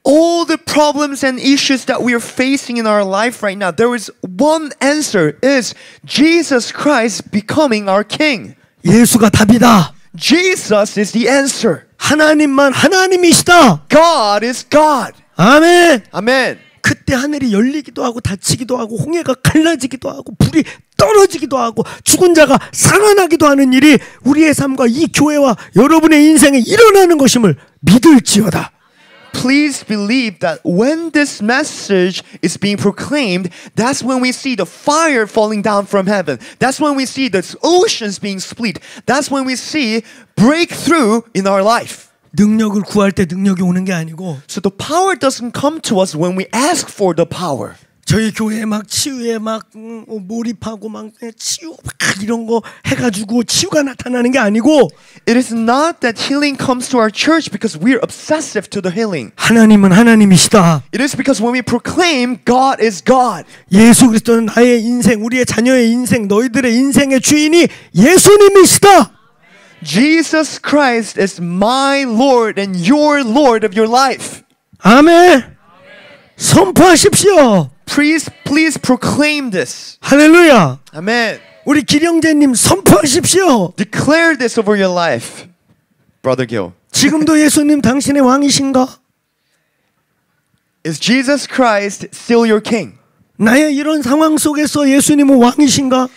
All the problems and issues that we are facing in our life right now, there is one answer, is Jesus Christ becoming our King. 예수가 답이다. Jesus is the answer. 하나님만 하나님이시다. God is God. 아멘. Amen. 그때 하늘이 열리기도 하고 닫히기도 하고 홍해가 갈라지기도 하고 불이 떨어지기도 하고 죽은 자가 살아나기도 하는 일이 우리의 삶과 이 교회와 여러분의 인생에 일어나는 것임을 믿을지어다. Please believe that when this message is being proclaimed, that's when we see the fire falling down from heaven. That's when we see the oceans being split. That's when we see breakthrough in our life. 능력을 구할 때 능력이 오는 게 아니고 So the power doesn't come to us when we ask for the power. 저희 교회에 막 치유에 막 몰입하고 막 치유 막 이런 거 해가지고 치유가 나타나는 게 아니고 It is not that healing comes to our church because we are obsessive to the healing. 하나님은 하나님이시다. It is because when we proclaim God is God. 예수 그리스도는 나의 인생, 우리의 자녀의 인생, 너희들의 인생의 주인이 예수님이시다. Jesus Christ is my Lord and your Lord of your life. 아멘. 선포하십시오. Please proclaim this. 할렐루야. Amen. 우리 기령재님 선포하십시오. Declare this over your life, Brother Gil. 지금도 예수님 당신의 왕이신가? Is Jesus Christ still your king? 나의 이런 상황 속에서 예수님은 왕이신가?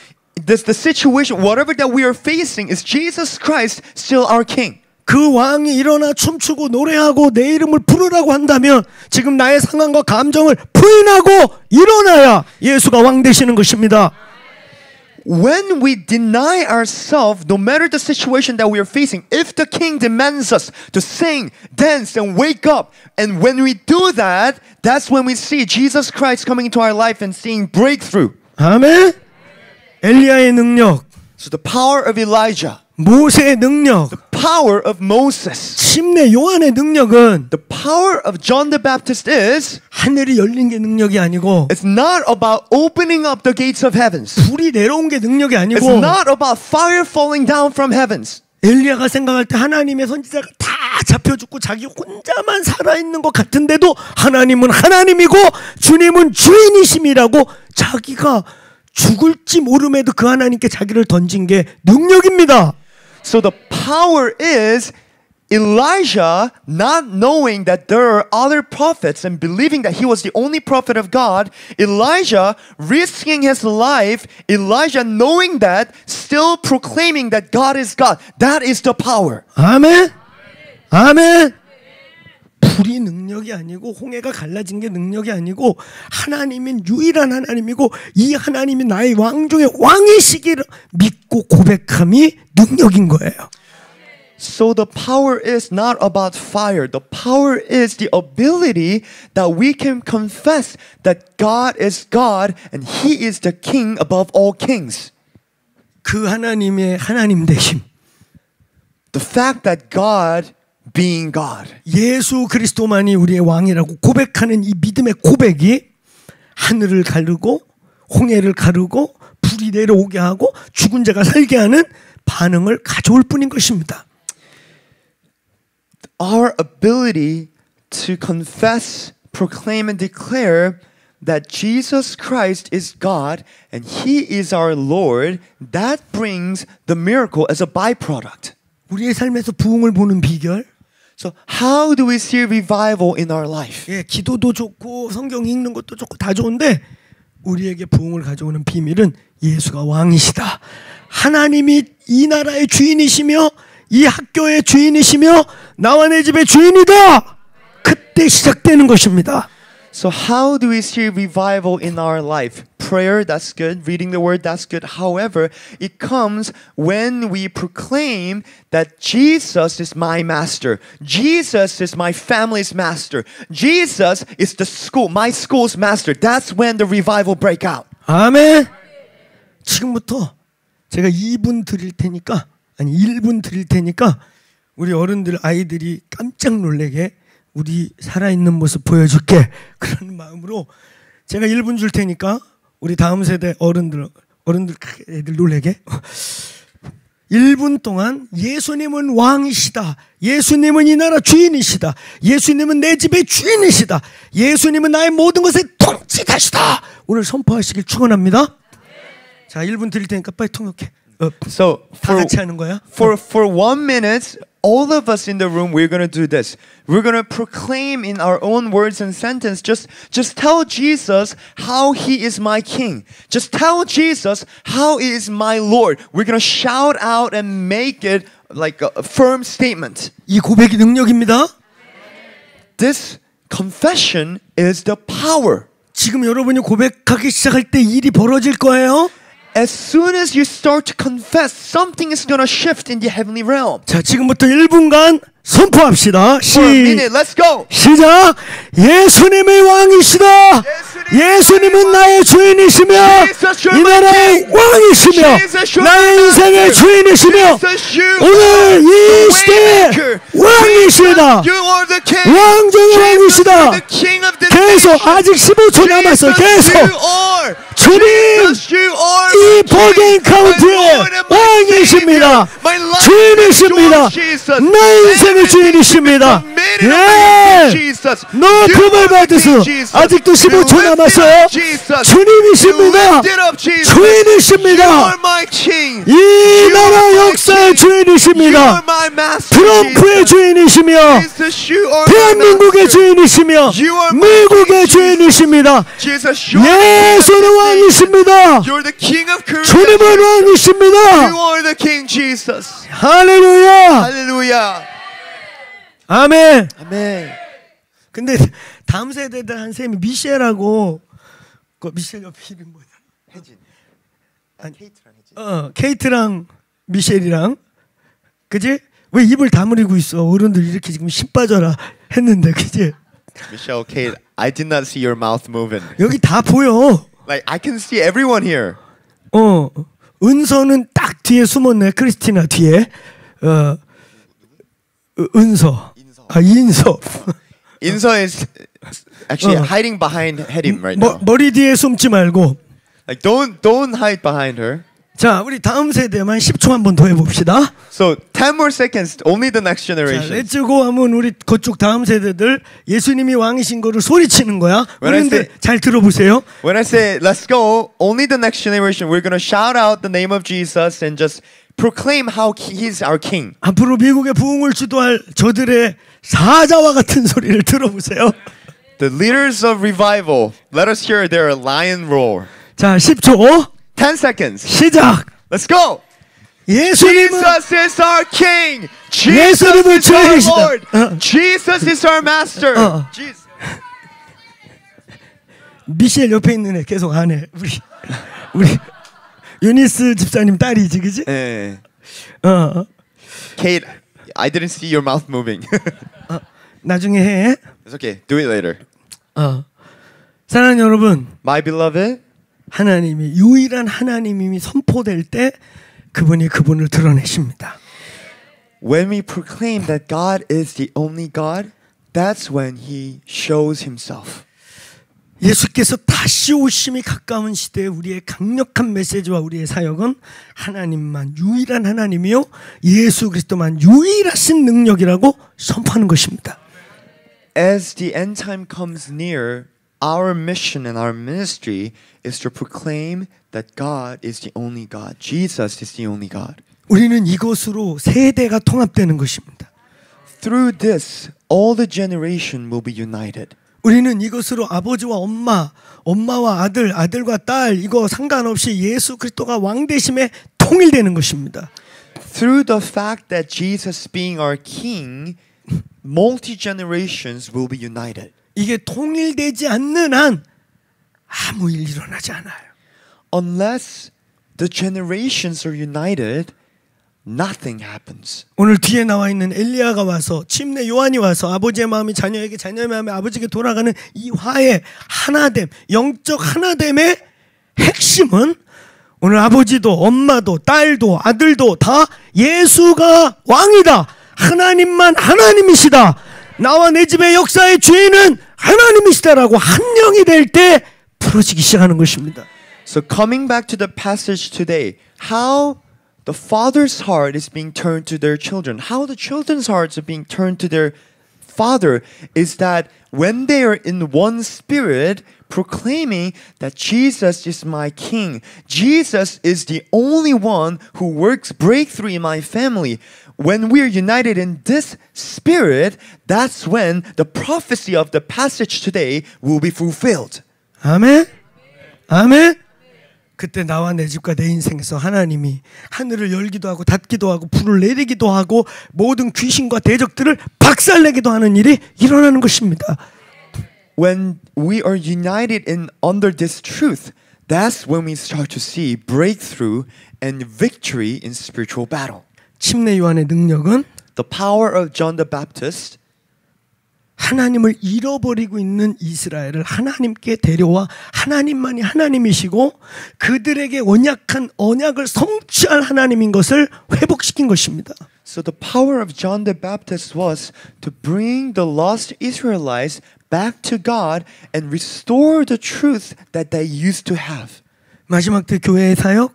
Does the situation, whatever that we are facing, is Jesus Christ still our king? 그 왕이 일어나 춤추고 노래하고 내 이름을 부르라고 한다면 지금 나의 상황과 감정을 부인하고 일어나야 예수가 왕 되시는 것입니다. When we deny ourselves, no matter the situation that we are facing, if the king demands us to sing, dance, and wake up, and when we do that, that's when we see Jesus Christ coming into our life and seeing breakthrough. 아멘. 엘리야의 능력, So the power of Elijah, 모세의 능력, the power of Moses, 침례 요한의 능력은 the power of John the Baptist is, 하늘이 열린 게 능력이 아니고 it's not about opening up the gates of heavens. 불이 내려온 게 능력이 It's 아니고 not about fire falling down from heavens. 엘리야가 생각할 때 하나님의 선지자가 다 잡혀 죽고 자기 혼자만 살아있는 것 같은데도 하나님은 하나님이고 주님은 주인이심이라고 자기가 죽을지 모름에도 그 하나님께 자기를 던진 게 능력입니다. So the power is Elijah, not knowing that there are other prophets and believing that he was the only prophet of God, Elijah risking his life, Elijah knowing that, still proclaiming that God is God. That is the power. 아멘. 아멘. 불이 능력이 아니고 홍해가 갈라진 게 능력이 아니고 하나님은 유일한 하나님이고 이 하나님이 나의 왕 중에 왕이시기를 믿고 고백함이 능력인 거예요. So the power is not about fire. The power is the ability that we can confess that God is God and He is the King above all kings. 그 하나님의 하나님 되심. The fact that God being God. 예수 그리스도만이 우리의 왕이라고 고백하는 이 믿음의 고백이 하늘을 가르고 홍해를 가르고 불이 내려오게 하고 죽은 자가 살게 하는 반응을 가져올 뿐인 것입니다. Our ability to confess, proclaim and declare that Jesus Christ is God and He is our Lord, that brings the miracle as a byproduct. 우리의 삶에서 부흥을 보는 비결. So how do we see revival in our life? 예, 기도도 좋고 성경 읽는 것도 좋고 다 좋은데 우리에게 부흥을 가져오는 비밀은 예수가 왕이시다. 하나님이 이 나라의 주인이시며 이 학교의 주인이시며 나와 내 집의 주인이다. 그때 시작되는 것입니다. So how do we see revival in our life? Prayer, that's good. Reading the word, that's good. However, it comes when we proclaim that Jesus is my master. Jesus is my family's master. Jesus is the school, my school's master. That's when the revival break out. 아멘. 지금부터 제가 2분 드릴 테니까 아니 1분 드릴 테니까 우리 어른들 아이들이 깜짝 놀래게 우리 살아있는 모습 보여줄게. 그런 마음으로 제가 1분 줄 테니까 우리 다음 세대 어른들 애들 놀래게 1분 동안 예수님은 왕이시다. 예수님은 이 나라 주인이시다. 예수님은 내 집의 주인이시다. 예수님은 나의 모든 것에 통치자시다. 오늘 선포하시길 축원합니다. 자, 1분 드릴 테니까 빨리 통역해. So 다 같이 하는 거야? for 1 minute, all of us in the room, we're going to do this. We're going to proclaim in our own words and sentence. Just tell Jesus how He is my King. Just tell Jesus how He is my Lord. We're going to shout out and make it like a firm statement. 이 고백이 능력입니다. This confession is the power. 지금 여러분이 고백하기 시작할 때 일이 벌어질 거예요. As soon as you start to confess, something is going to shift in the heavenly realm. 자, 지금부터 1분간 선포합시다. For a minute, let's go. 시작. 예수님의 왕이시다. 예수님은 나의 주인이시며 이 나라의 왕이시며 나의 인생의 주인이시며 오늘 이 시대의 왕이시다. 왕 중의 왕이시다. 계속 아직 15초 남았어요. 계속 주님 이 버게인 카운트의 왕이십니다. 주인이십니다. 내 인생의 주인이십니다. 예, 높음을 받으소. 아직도 15초 남았어요. 주님이십니다. 주인이십니다. 이 나라 역사의 주인이십니다. 트럼프의 주인이시며 대한민국의 주인이시며 미국의 주인이십니다. 예수는 왕이십니다. 주님은 왕이십니다. 할렐루야. 아멘. 아멘. 근데 다음 세대들 한 쌤이 미셸하고 그 미셸 옆에 이름 뭐야? 혜진. 케이트랑 혜진. 케이트랑 미셸이랑 그지? 왜 입을 다물고 있어? 어른들 이렇게 지금 심 빠져라 했는데 그지? Michelle, Kate, I did not see your mouth moving. 여기 다 보여. Like I can see everyone here. 은서는 딱 뒤에 숨었네. 크리스티나 뒤에. 은서. 인서. Inso is actually hiding behind Hedim right now. 머리 뒤에 숨지 말고. Like don't hide behind her. 자, 우리 다음 세대만 10초 한번 더 해봅시다. So 10 more seconds. Only the next generation. 자, 렛츠고 하면 우리 그쪽 다음 세대들 예수님이 왕이신 거를 소리치는 거야. 그런데 잘 들어보세요. When I say let's go, only the next generation we're gonna shout out the name of Jesus and just proclaim how he's our king. 앞으로 미국의 부흥을 주도할 저들의 사자와 같은 소리를 들어보세요. The leaders of revival, let us hear their lion roar. 자, 10초 10 seconds. 시작. Let's go. 예수님은 Jesus is our king. 예수님은 Jesus is our 주인이시다. Lord. Jesus is our master. Jesus. 미셸 옆에 있는 애 계속 안 해. 우리 유니스 집사님 딸이지, 그지? Eh. 어. Kate, I didn't see your mouth moving. 나중에 해. It's okay. Do it later. 사랑하는 여러분, My beloved, 하나님이 유일한 하나님이 선포될 때 그분이 그분을 드러내십니다. when we proclaim that God is the only God, that's when He shows Himself. 예수께서 다시 오심이 가까운 시대에 우리의 강력한 메시지와 우리의 사역은 하나님만 유일한 하나님이요 예수 그리스도만 유일하신 능력이라고 선포하는 것입니다. As the end time comes near, our mission and our ministry is to proclaim that God is the only God. Jesus is the only God. 우리는 이것으로 세대가 통합되는 것입니다. Through this, all the generation will be united. 우리는 이것으로 아버지와 엄마와 아들, 아들과 딸 이거 상관없이 예수 그리스도가 왕 되심에 통일되는 것입니다. Through the fact that Jesus being our king, multi generations will be united. 이게 통일되지 않는 한 아무 일 일어나지 않아요. Unless the generations are united, nothing happens. 오늘 뒤에 나와 있는 엘리야가 와서 침례 요한이 와서 아버지의 마음이 자녀에게 자녀의 마음이 아버지에게 돌아가는 이 화해 하나됨 영적 하나됨의 핵심은 오늘 아버지도 엄마도 딸도 아들도 다 예수가 왕이다. 하나님만 하나님이시다. 나와 내 집의 역사의 주인은 하나님이시다라고 한 영이 될 때 풀어지기 시작하는 것입니다. So coming back to the passage today, how the father's heart is being turned to their children, how the children's hearts are being turned to their father is that when they are in one spirit, proclaiming that Jesus is my king, Jesus is the only one who works breakthrough in my family. When we're united in this spirit, that's when the prophecy of the passage today will be fulfilled. 아멘. 아멘. 그때 나와 내 집과 내 인생에서 하나님이 하늘을 열기도 하고 닫기도 하고 불을 내리기도 하고 모든 귀신과 대적들을 박살내기도 하는 일이 일어나는 것입니다. When we are united in under this truth, that's when we start to see breakthrough and victory in spiritual battle. 침례 요한의 능력은 The power of John the Baptist 하나님을 잃어버리고 있는 이스라엘을 하나님께 데려와 하나님만이 하나님이시고 그들에게 언약한 언약을 성취할 하나님인 것을 회복시킨 것입니다. So the power of John the Baptist was to bring the lost Israelites back to God and restore the truth that they used to have. 마지막 때 교회의 사역,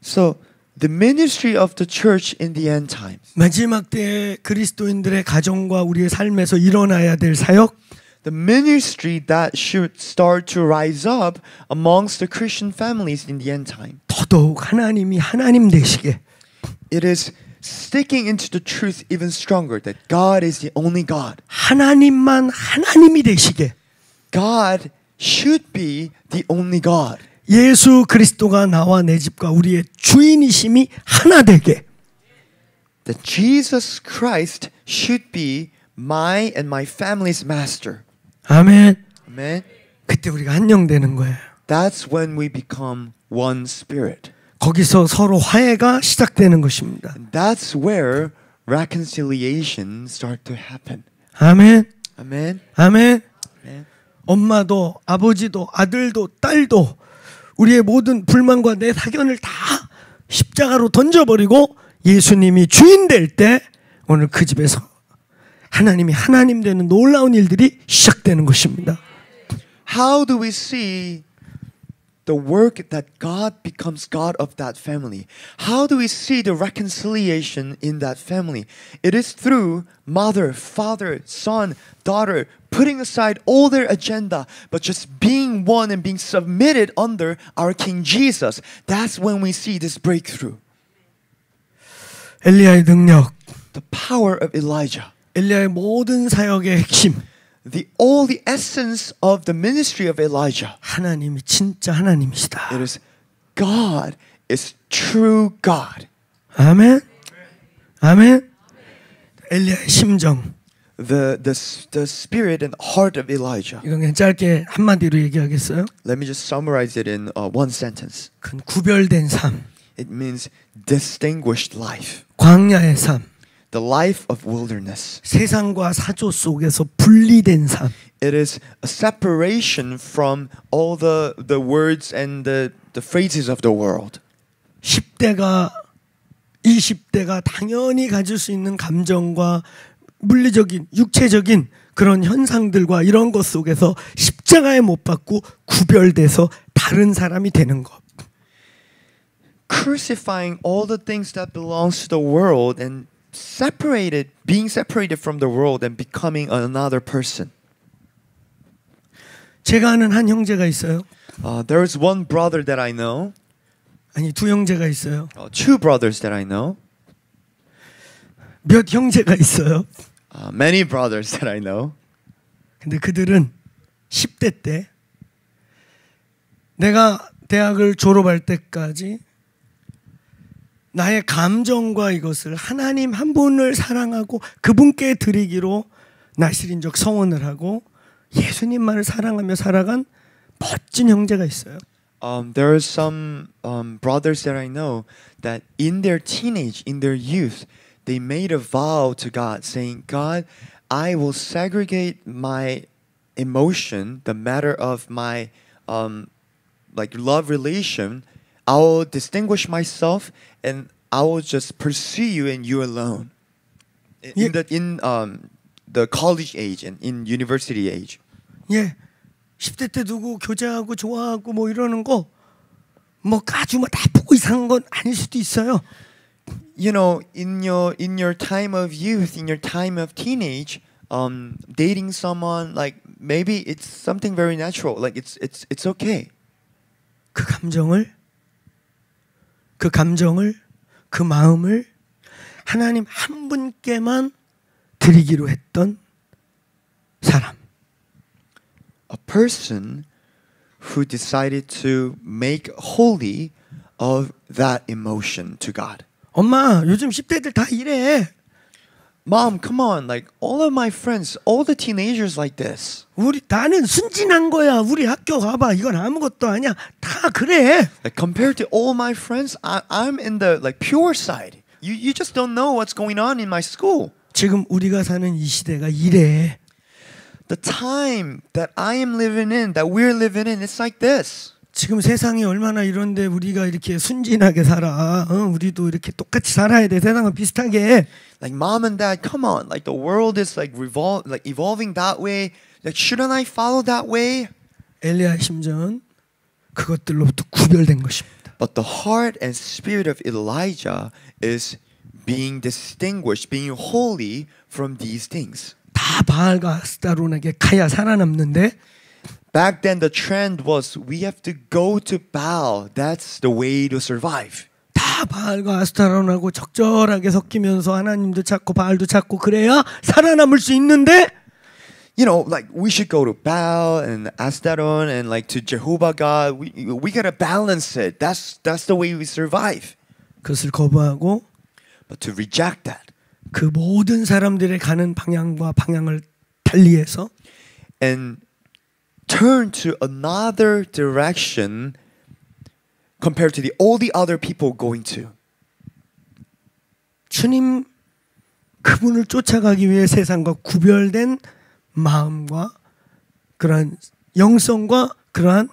So the ministry of the church in the end times. 마지막 때 그리스도인들의 가정과 우리의 삶에서 일어나야 될 사역, The ministry that should start to rise up amongst the Christian families in the end time. 더더욱 하나님이 하나님 되시게 It is sticking into the truth even stronger that God is the only God. 하나님만 하나님이 되시게 God should be the only God. 예수 그리스도가 나와 내 집과 우리의 주인이심이 하나 되게 That Jesus Christ should be my and my family's master. 아멘. Amen. 그때 우리가 한 영 되는 거예요. That's when we become one spirit. 거기서 서로 화해가 시작되는 것입니다. And that's where reconciliation start to happen. 아멘. Amen. 아멘. Amen. 엄마도 아버지도 아들도 딸도 우리의 모든 불만과 내 사견을 다 십자가로 던져버리고 예수님이 주인 될 때 오늘 그 집에서 하나님이 하나님 되는 놀라운 일들이 시작되는 것입니다. How do we see the work that God becomes God of that family? How do we see the reconciliation in that family? It is through mother, father, son, daughter, putting aside all their agenda, but just being one and being submitted under our King Jesus. That's when we see this breakthrough. 엘리야의 능력, the power of Elijah, 엘리야의 모든 사역의 핵심, all the essence of the ministry of Elijah. 하나님이 진짜 하나님이시다. It is God is true God. 아멘. 아멘. 엘리야의 심정. The spirit and heart of Elijah. 이건 그냥 짧게 한마디로 얘기하겠어요? Let me just summarize it in one sentence. 그 구별된 삶, It means distinguished life. 광야의 삶, The life of wilderness. 세상과 사조 속에서 분리된 삶. It is a separation from all the words and the phrases of the world. 10대가 20대가 당연히 가질 수 있는 감정과 물리적인 육체적인 그런 현상들과 이런 것 속에서 십자가에 못 박고 구별돼서 다른 사람이 되는 것. Crucifying all the things that belongs to the world and being separated from the world and becoming another person. 제가 아는 한 형제가 있어요. There is one brother that I know. 아니 두 형제가 있어요. Two brothers that I know. 몇 형제가 있어요. Many brothers that I know. 근데 그들은 10대 때 내가 대학을 졸업할 때까지 나의 감정과 이것을 하나님 한 분을 사랑하고 그분께 드리기로 나실인적 성원을 하고 예수님만을 사랑하며 살아간 멋진 형제가 있어요. There are some brothers that I know that in their teenage, in their youth, they made a vow to God saying, God, I will segregate my emotion, the matter of my like love relation. I will distinguish myself and I will just pursue you and you alone. In the college age and in university age. 예. 10대 때 두고 교제하고 좋아하고 뭐 이러는 거 뭐 아주 뭐 나쁘고 이상한 건 아닐 수도 있어요. You know, in your time of youth, in your time of teenage, dating someone like maybe it's something very natural. Like it's okay. 그 감정을 그 마음을 하나님 한 분께만 드리기로 했던 사람. A person who decided to make holy of that emotion to God. 엄마, 요즘 10대들 다 이래. Mom, come on, like all of my friends, all the teenagers like this. 나는 순진한 거야. 우리 학교 가봐. 이건 아무것도 아니야. 다 그래. Like compared to all my friends, I'm in the like pure side. You just don't know what's going on in my school. 지금 우리가 사는 이 시대가 이래. The time that I am living in, that we're living in, it's like this. 지금 세상이 얼마나 이런데 우리가 이렇게 순진하게 살아. 우리도 이렇게 똑같이 살아야 돼. 세상은 비슷하게. Like mom and dad, come on. Like the world is like evolving that way. Like shouldn't I follow that way? 엘리야의 심정은 그것들로부터 구별된 것입니다. But the heart and spirit of Elijah is being distinguished, being holy from these things. 다 바알과 아스타론에게 가야 살아남는데 Back then the trend was we have to go to Baal. That's the way to survive. 다 바알과 아스타론하고 적절하게 섞이면서 하나님도 찾고 바알도 찾고 그래야 살아남을 수 있는데 You know, like we should go to Baal and Astaron and like to Jehovah God. We gotta balance it. That's the way we survive. 그것을 거부하고 But to reject that 그 모든 사람들의 가는 방향을 달리해서 and turn to another direction compared to all the other people going to. 주님 그분을 쫓아가기 위해 세상과 구별된 마음과 그러한 영성과 그러한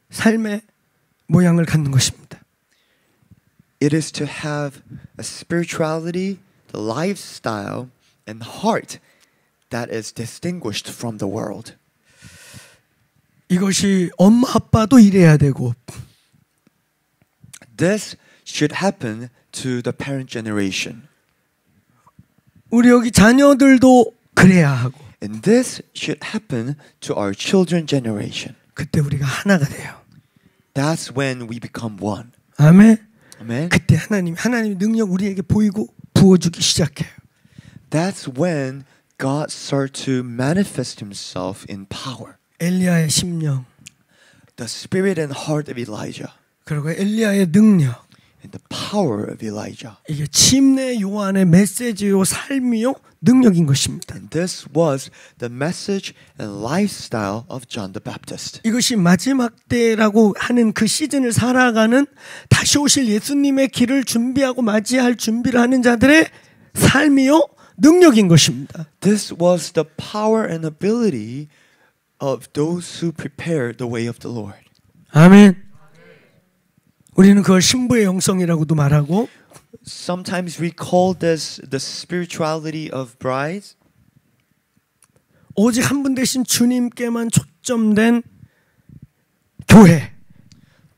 삶의 모양을 갖는 것입니다. It is to have a spirituality, the lifestyle, and heart that is distinguished from the world. 이것이 엄마 아빠도 이래야 되고 This should happen to the parent generation. 우리 여기 자녀들도 그래야 하고 And this should happen to our children generation. 그때 우리가 하나가 돼요. That's when we become one. 아멘. Amen. 그때 하나님 능력 우리에게 보이고 부어주기 시작해요. That's when God starts to manifest himself in power. 엘리야의 심령, The spirit and heart of Elijah 그리고 엘리야의 능력, and the power of Elijah. 이게 침례 요한의 메시지요, 삶이요, 능력인 것입니다. And this was the message and lifestyle of John the Baptist. 이것이 마지막 때라고 하는 그 시즌을 살아가는 다시 오실 예수님의 길을 준비하고 맞이할 준비를 하는 자들의 삶이요, 능력인 것입니다. This was the power and ability of those who prepare the way of the Lord. 아멘. 우리는 그걸 신부의 영성이라고도 말하고, Sometimes we call this the spirituality of brides. 오직 한 분 되신 주님께만 초점된 교회.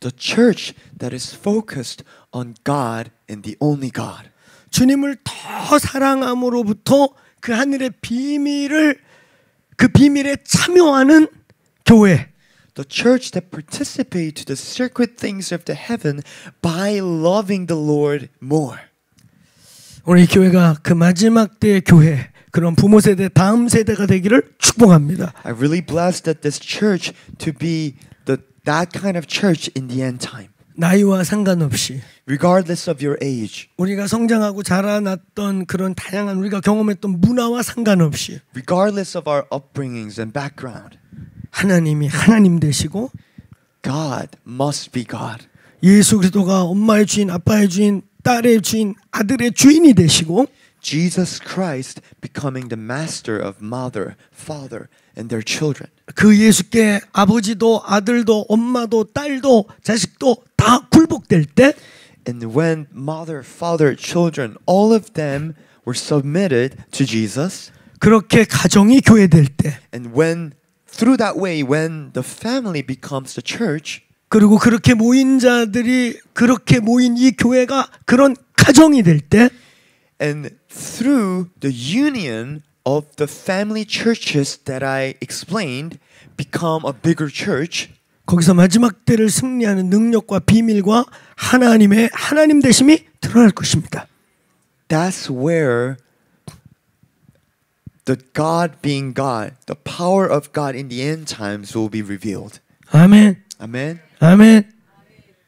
The church that is focused on God and the only God. 주님을 더 사랑함으로부터 그 하늘의 비밀을, 그 비밀에 참여하는 교회. The church that participates to the sacred things of the heaven by loving the Lord more. 오늘 이 교회가 그 마지막 때의 교회, 그런 부모 세대, 다음 세대가 되기를 축복합니다. I really bless that this church to be that kind of church in the end time. 나이와 상관없이 Regardless of your age, 우리가 성장하고 자라났던 그런 다양한 우리가 경험했던 문화와 상관없이 regardless of our upbringings and background, 하나님이 하나님 되시고 God must be God. 예수 그리스도가 엄마의 주인, 아빠의 주인, 딸의 주인, 아들의 주인이 되시고 Jesus Christ becoming the master of mother, father, and their children. 그 예수께 아버지도 아들도 엄마도 딸도 자식도 다 굴복될 때 And when mother, father, children, all of them were submitted to Jesus, 그렇게 가정이 교회될 때 and when through that way, when the family becomes the church, 그리고 그렇게 모인 자들이 그렇게 모인 이 교회가 그런 가정이 될 때 and through the union of the family churches that I explained become a bigger church, 거기서 마지막 때를 승리하는 능력과 비밀과 하나님의 하나님 되심이 드러날 것입니다. that's where the God being God, the power of God in the end times will be revealed. 아멘. Amen. 아멘.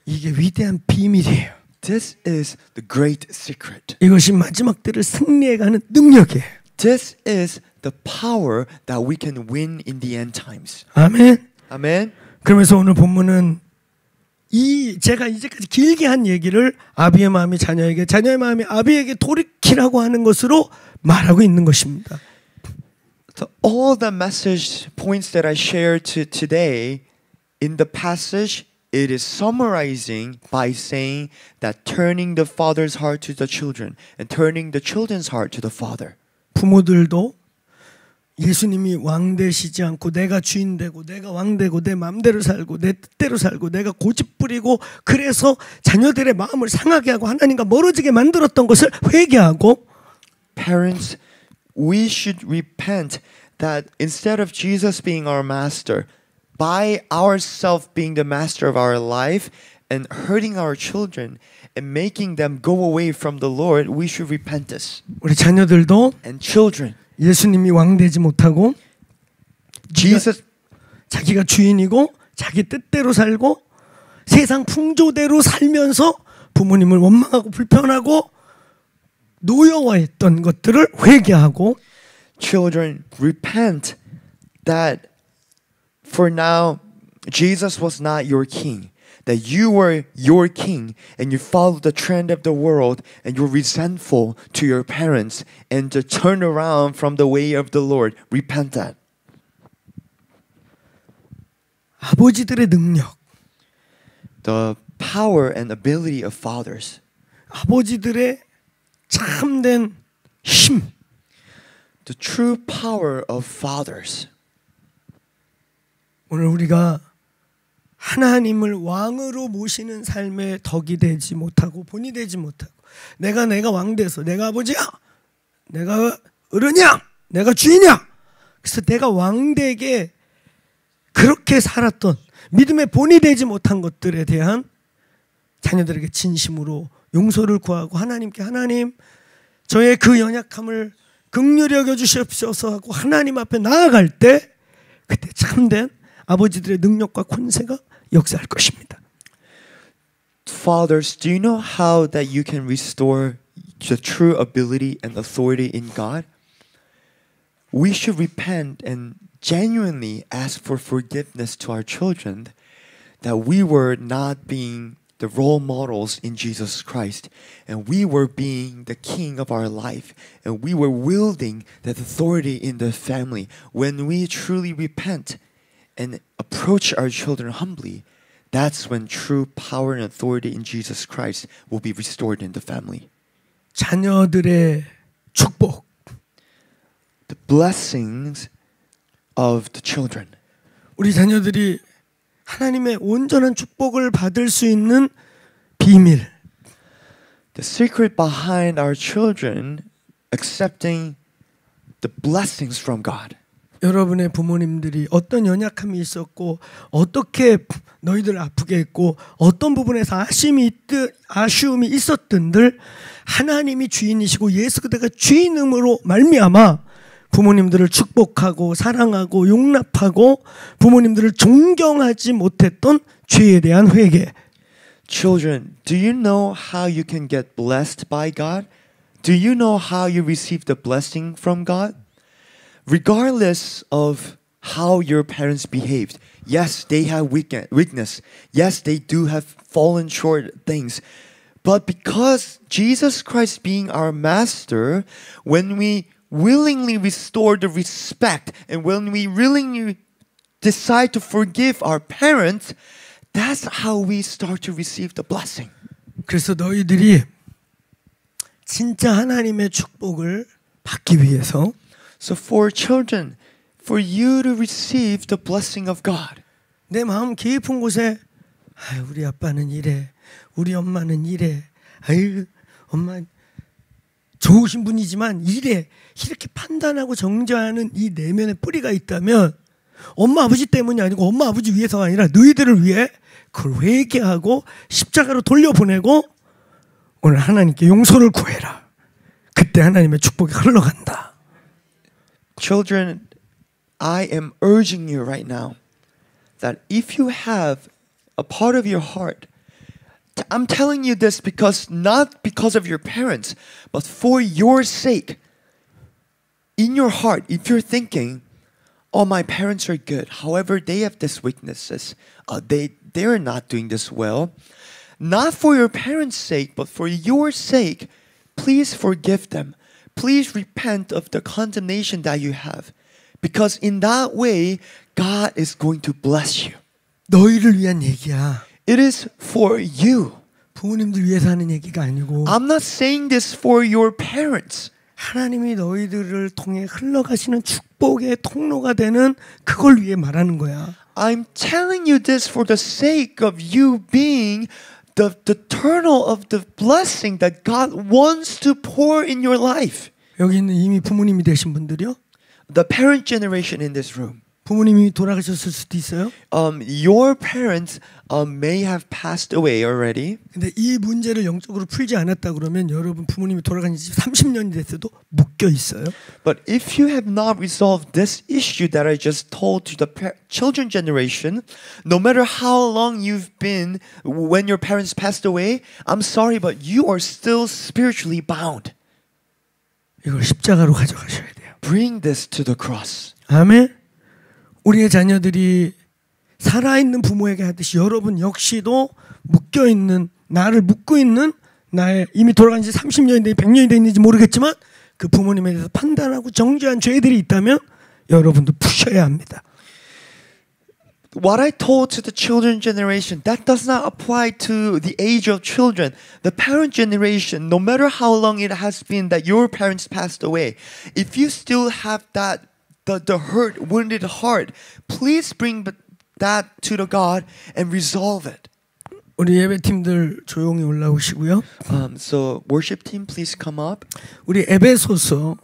이게 위대한 비밀이에요. This is the great secret. 이것이 마지막 때를 승리해가는 능력이에요. This is the power that we can win in the end times. 아멘. Amen. 그러면서 오늘 본문은 이 제가 이제까지 길게 한 얘기를 아비의 마음이 자녀에게, 자녀의 마음이 아비에게 돌이키라고 하는 것으로 말하고 있는 것입니다. So all the message points that I shared today in the passage, it is summarizing by saying that turning the father's heart to the children and turning the children's heart to the father. 부모들도 예수님이 왕 되시지 않고 내가 주인 되고 내가 왕 되고 내 마음대로 살고 내 뜻대로 살고 내가 고집 부리고 그래서 자녀들의 마음을 상하게 하고 하나님과 멀어지게 만들었던 것을 회개하고 Parents, we should repent that instead of Jesus being our master, by ourselves being the master of our life and hurting our children and making them go away from the Lord, we should repent this. 우리 자녀들도 And children, 예수님이 왕 되지 못하고 Jesus, 자기가 주인이고 자기 뜻대로 살고 세상 풍조대로 살면서 부모님을 원망하고 불편하고 노여워했던 것들을 회개하고 children, repent that for now Jesus was not your king, that you were your king and you followed the trend of the world and you're resentful to your parents and to turn around from the way of the Lord. Repent that. 아버지들의 능력, The power and ability of fathers, 아버지들의 참된 힘, the true power of fathers. 오늘 우리가 하나님을 왕으로 모시는 삶의 덕이 되지 못하고 본이 되지 못하고 내가 왕 돼서 내가 아버지야, 내가 어른이야, 내가 주인이야, 그래서 내가 왕되게 그렇게 살았던 믿음의 본이 되지 못한 것들에 대한 자녀들에게 진심으로 용서를 구하고 하나님께, 하나님 저의 그 연약함을 긍휼히 여겨 주시옵소서 하고 하나님 앞에 나아갈 때 그때 참된 아버지들의 능력과 권세가 역사할 것입니다. Fathers, do you know how that you can restore the true ability and authority in God? We should repent and genuinely ask for forgiveness to our children that we were not being the role models in Jesus Christ, and we were being the king of our life, and we were wielding that authority in the family. When we truly repent and approach our children humbly, that's when true power and authority in Jesus Christ will be restored in the family. 자녀들의 축복, The blessings of the children. 우리 자녀들이 하나님의 온전한 축복을 받을 수 있는 비밀, The secret behind our children accepting the blessings from God. 여러분의 부모님들이 어떤 연약함이 있었고 어떻게 너희들 아프게 했고 어떤 부분에서 아쉬움이 있었던들 하나님이 주인이시고 예수 그대가 주인음으로 말미암아 부모님들을 축복하고 사랑하고 용납하고 부모님들을 존경하지 못했던 죄에 대한 회개. Children, do you know how you can get blessed by God? Do you know how you receive the blessing from God? Regardless of how your parents behaved, yes, they have weakness. Yes, they do have fallen short things. But because Jesus Christ being our master, when we willingly restore the respect and when we willingly decide to forgive our parents, that's how we start to receive the blessing. 그래서 너희들이 진짜 하나님의 축복을 받기 위해서 So for children, for you to receive the blessing of God, 내 마음 깊은 곳에 우리 아빠는 이래, 우리 엄마는 이래, 아유 엄마 좋으신 분이지만 이래 이렇게 판단하고 정죄하는 이 내면의 뿌리가 있다면 엄마 아버지 때문이 아니고 엄마 아버지 위해서가 아니라 너희들을 위해 그걸 회개하고 십자가로 돌려보내고 오늘 하나님께 용서를 구해라. 그때 하나님의 축복이 흘러간다. children, I am urging you right now that if you have a part of your heart, I'm telling you this because not because of your parents, but for your sake. In your heart, if you're thinking, "Oh, my parents are good. However, they have these weaknesses. They're not doing this well." Not for your parents' sake, but for your sake, please forgive them. Please repent of the condemnation that you have, because in that way, God is going to bless you. 너희를 위한 얘기야. It is for you. 부모님들 위해서 하는 얘기가 아니고 I'm not saying this for your parents. 하나님이 너희들을 통해 흘러가시는 축복의 통로가 되는 그걸 위해 말하는 거야. I'm telling you this for the sake of you being the eternal of the blessing that God wants to pour in your life. 여기 있는 이미 부모님이 되신 분들이요. The parent generation in this room. 부모님이 돌아가셨을 수도 있어요. Your parents may have passed away already. 근데 이 문제를 영적으로 풀지 않았다 그러면 여러분 부모님이 돌아간 지 30년이 됐어도 묶여 있어요. But if you have not resolved this issue that I just told to the children generation, no matter how long you've been when your parents passed away, I'm sorry, but you are still spiritually bound. 이걸 십자가로 가져가셔야 돼요. Bring this to the cross. 아멘. 우리의 자녀들이 살아있는 부모에게 하듯이 여러분 역시도 묶여있는 나를 묶고 있는 나의 이미 돌아간 지 30년이 100년이 됐는지 모르겠지만 그 부모님에 대해서 판단하고 정죄한 죄들이 있다면 여러분도 푸셔야 합니다. What I told to the children generation, that does not apply to the age of children. The parent generation, no matter how long it has been that your parents passed away, if you still have that the hurt, wounded heart, please bring that to the God and resolve it. 우리 예배팀들 조용히 올라오시고요. So worship team, please come up. 우리 에베소서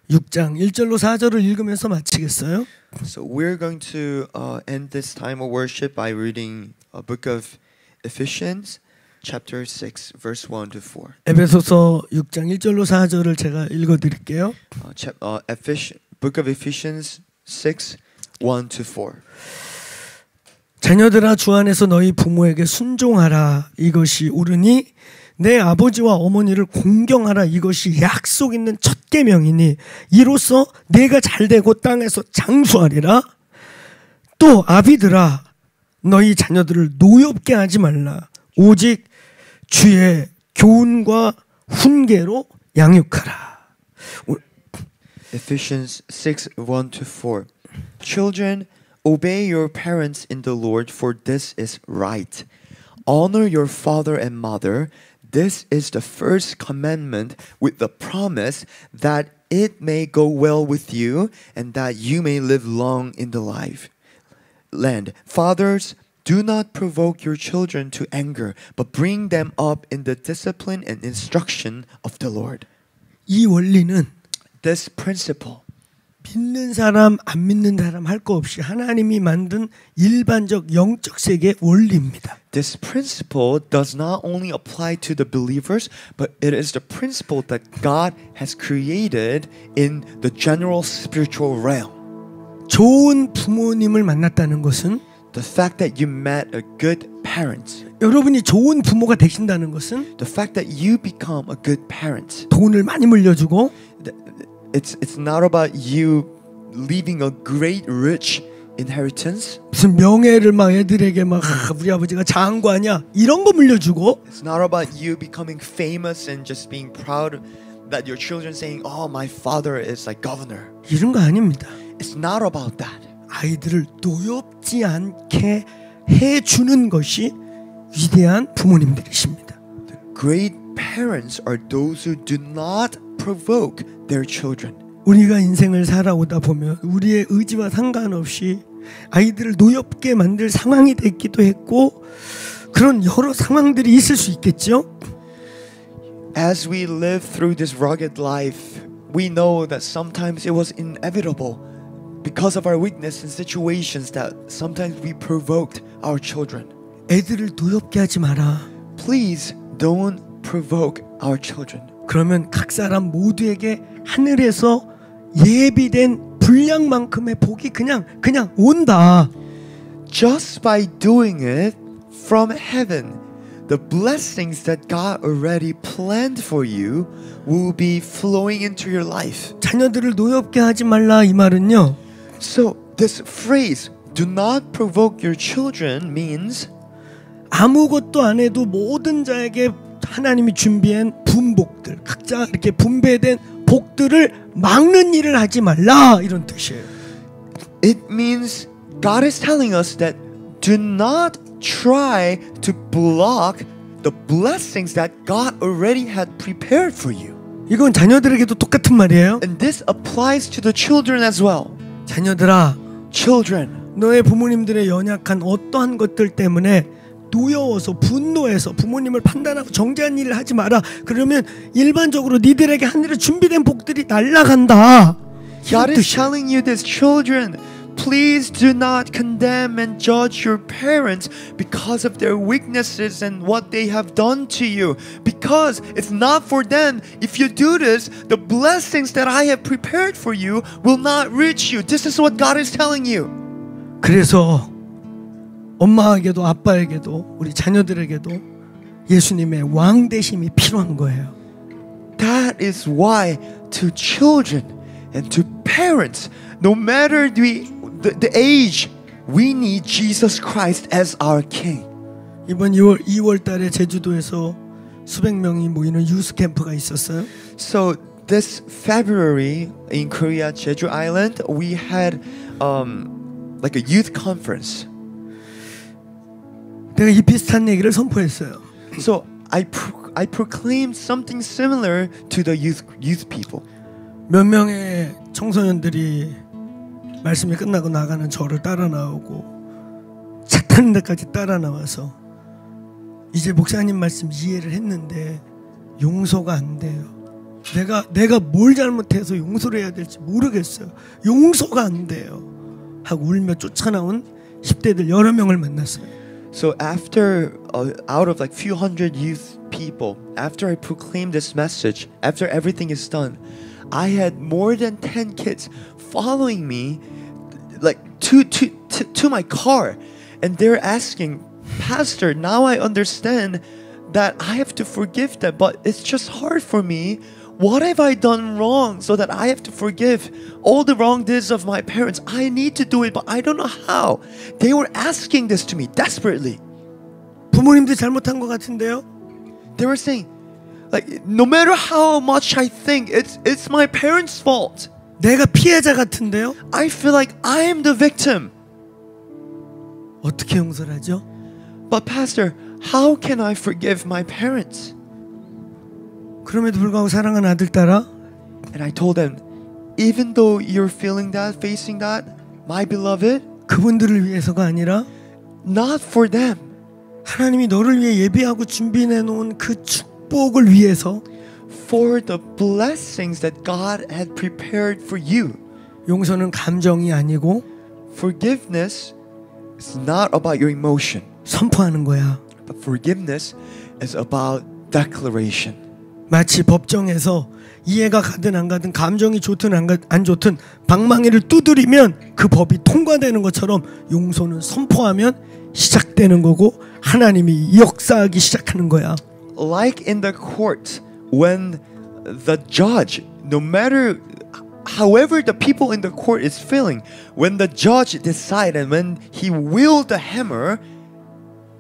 6장 1절로 4절을 읽으면서 마치겠어요. So we're going to end this time of worship by reading a book of Ephesians, chapter 6, verse 1 to 4. 에베소서 6장 1절로 4절을 제가 읽어드릴게요. Book of Ephesians 6, 1 to 4. 자녀들아 주 안에서 너희 부모에게 순종하라 이것이 옳으니 내 아버지와 어머니를 공경하라 이것이 약속 있는 첫 계명이니 이로써 내가 잘되고 땅에서 장수하리라. 또 아비들아 너희 자녀들을 노엽게 하지 말라. 오직 주의 교훈과 훈계로 양육하라. Ephesians 6, 1 to 4. Children, obey your parents in the Lord, for this is right. Honor your father and mother. This is the first commandment with the promise that it may go well with you and that you may live long in the land. Fathers, do not provoke your children to anger, but bring them up in the discipline and instruction of the Lord. 이 원리는 This principle, 믿는 사람 안 믿는 사람 할 거 없이 하나님이 만든 일반적 영적 세계의 원리입니다. this principle does not only apply to the believers, but it is the principle that God has created in the general spiritual realm. 좋은 부모님을 만났다는 것은 The fact that you met a good parent, 여러분이 좋은 부모가 되신다는 것은 the fact that you become a good parent, 돈을 많이 물려주고 it's not about you leaving a great rich inheritance. 무슨 명예를 막 애들에게 막 우리 아버지가 장관이야 이런 거 물려주고 It's not about you becoming famous and just being proud that your children saying, "Oh, my father is like governor." 이런 거 아닙니다. It's not about that. 아이들을 노엽지 않게 해주는 것이 위대한 부모님들이십니다. The great parents are those who do not provoke their children. 우리가 인생을 살아오다 보면 우리의 의지와 상관없이 아이들을 노엽게 만들 상황이 됐기도 했고 그런 여러 상황들이 있을 수 있겠죠. As we live through this rugged life, we know that sometimes it was inevitable because of our weakness in situations that sometimes we provoked our children. 애들을 노엽게 하지 마라. Please don't provoke our children. 그러면 각 사람 모두에게 하늘에서 예비된 분량만큼의 복이 그냥 온다. Just by doing it from heaven, the blessings that God already planned for you will be flowing into your life. 자녀들을 노엽게 하지 말라 이 말은요. So this phrase, do not provoke your children, means 아무것도 안 해도 모든 자에게 하나님이 준비한 분복들, 각자 이렇게 분배된 복들을 막는 일을 하지 말라 이런 뜻이에요. it means God is telling us that do not try to block the blessings that God already had prepared for you. 이건 자녀들에게도 똑같은 말이에요. And this applies to the children as well. 자녀들아, Children, 너의 부모님들의 연약한 어떠한 것들 때문에 노여워서 분노해서 부모님을 판단하고 정죄한 일을 하지 마라. 그러면 일반적으로 니들에게 하늘에 준비된 복들이 날아간다. God is telling you this, children, please do not condemn and judge your parents because of their weaknesses and what they have done to you. Because it's not for them. If you do this, the blessings that I have prepared for you will not reach you. This is what God is telling you. 그래서 엄마에게도 아빠에게도 우리 자녀들에게도 예수님의 왕 되심이 필요한 거예요. That is why to children and to parents, no matter the age, we need Jesus Christ as our King. 이번 2월 달에 제주도에서 수백 명이 모이는 유스 캠프가 있었어요. So this February in Korea, Jeju Island, we had like a youth conference. 내가 이 비슷한 얘기를 선포했어요. So I proclaimed something similar to the youth people. 몇 명의 청소년들이 말씀이 끝나고 나가는 저를 따라 나오고 차 타는 데까지 따라 나와서 이제 목사님 말씀 이해를 했는데 용서가 안 돼요. 내가 뭘 잘못해서 용서를 해야 될지 모르겠어요. 용서가 안 돼요. 하고 울며 쫓아나온 10대들 여러 명을 만났어요. So after out of like few hundred youth people, after I proclaimed this message, after everything is done, I had more than 10 kids following me like to my car, and they're asking, Pastor, now I understand that I have to forgive them, but it's just hard for me. What have I done wrong so that I have to forgive all the wrong deeds of my parents? I need to do it, but I don't know how. They were asking this to me desperately. 부모님도 잘못한 것 같은데요? They were saying, like, no matter how much I think it's my parents' fault, 내가 피해자 같은데요? I feel like I am the victim. 어떻게 용서를 하죠? But Pastor, how can I forgive my parents? 그럼에도 불구하고 사랑하는 아들 딸아, And I told them, even though you're feeling that, facing that, my beloved, 그분들을 위해서가 아니라 not for them, 하나님이 너를 위해 예비하고 준비해 놓은 그 축복을 위해서 for the blessings that God had prepared for you. 용서는 감정이 아니고 Forgiveness is not about your emotion, 선포하는 거야. but forgiveness is about declaration. 마치 법정에서 이해가 가든 안 가든 감정이 좋든 안 좋든 방망이를 두드리면 그 법이 통과되는 것처럼 용서는 선포하면 시작되는 거고 하나님이 역사하기 시작하는 거야. Like in the court, when the judge, no matter however the people in the court is feeling, when the judge decided and when he wielded the hammer,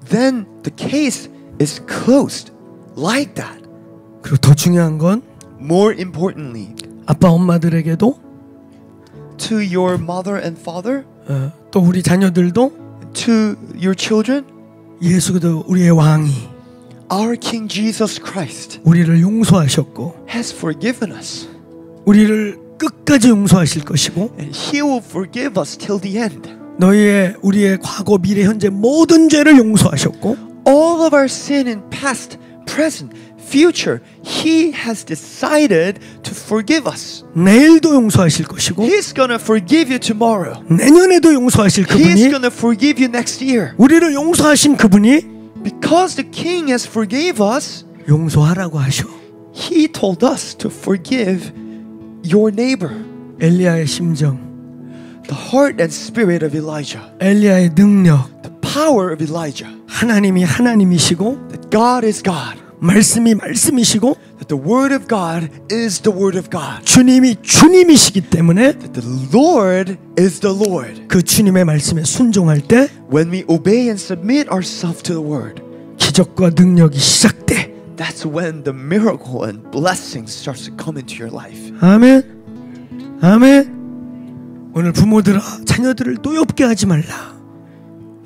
then the case is closed. Like that. 그리고 더 중요한 건 More importantly, 아빠 엄마들에게도 to your mother and father, 또 우리 자녀들도 to your children, 예수도 우리의 왕이 our King Jesus Christ 우리를 용서하셨고 has forgiven us. 우리를 끝까지 용서하실 것이고 And He will forgive us till the end. 우리의 과거, 미래, 현재 모든 죄를 용서하셨고 All of our sin in past, present, future, He has decided to forgive us. 내일도 용서하실 것이고 He's gonna forgive you tomorrow. 내년에도 용서하실 He's 그분이 gonna forgive you next year. 우리를 용서하신 그분이 Because the King has forgave us, 용서하라고 하셔. He told us to forgive your neighbor. 엘리야의 심정, The heart and spirit of Elijah, 엘리야의 능력, the power of Elijah, 하나님이 하나님이시고 that God is God, 말씀이 말씀이시고 that the word of God is the word of God, 주님이 주님이시기 때문에 that the Lord is the Lord. 그 주님의 말씀에 순종할 때 When we obey and submit ourselves to the word, 기적과 능력이 시작돼. that's when the miracle and blessing starts to come into your life. 아멘. 아멘. 오늘 부모들아, 자녀들을 노엽게 하지 말라.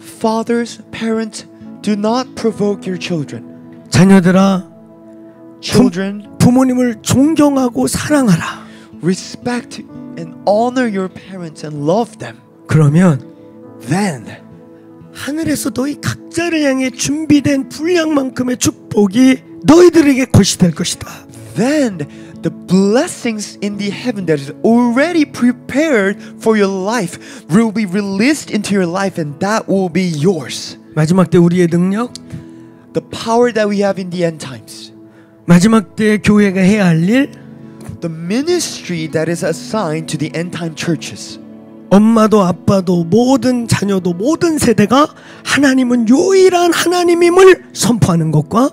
Fathers, parents, do not provoke your children. 자녀들아, Children, 부모님을 존경하고 사랑하라. respect and honor your parents and love them. 그러면 Then 하늘에서 너희 각자를 향해 준비된 분량만큼의 축복이 너희들에게 것이 될 것이다. then the blessings in the heaven that is already prepared for your life will be released into your life, and that will be yours. 마지막 때 우리의 능력, The power that we have in the end times, 마지막 때 교회가 해야 할 일, the ministry that is assigned to the end time churches. 엄마도 아빠도 모든 자녀도 모든 세대가 하나님은 유일한 하나님임을 선포하는 것과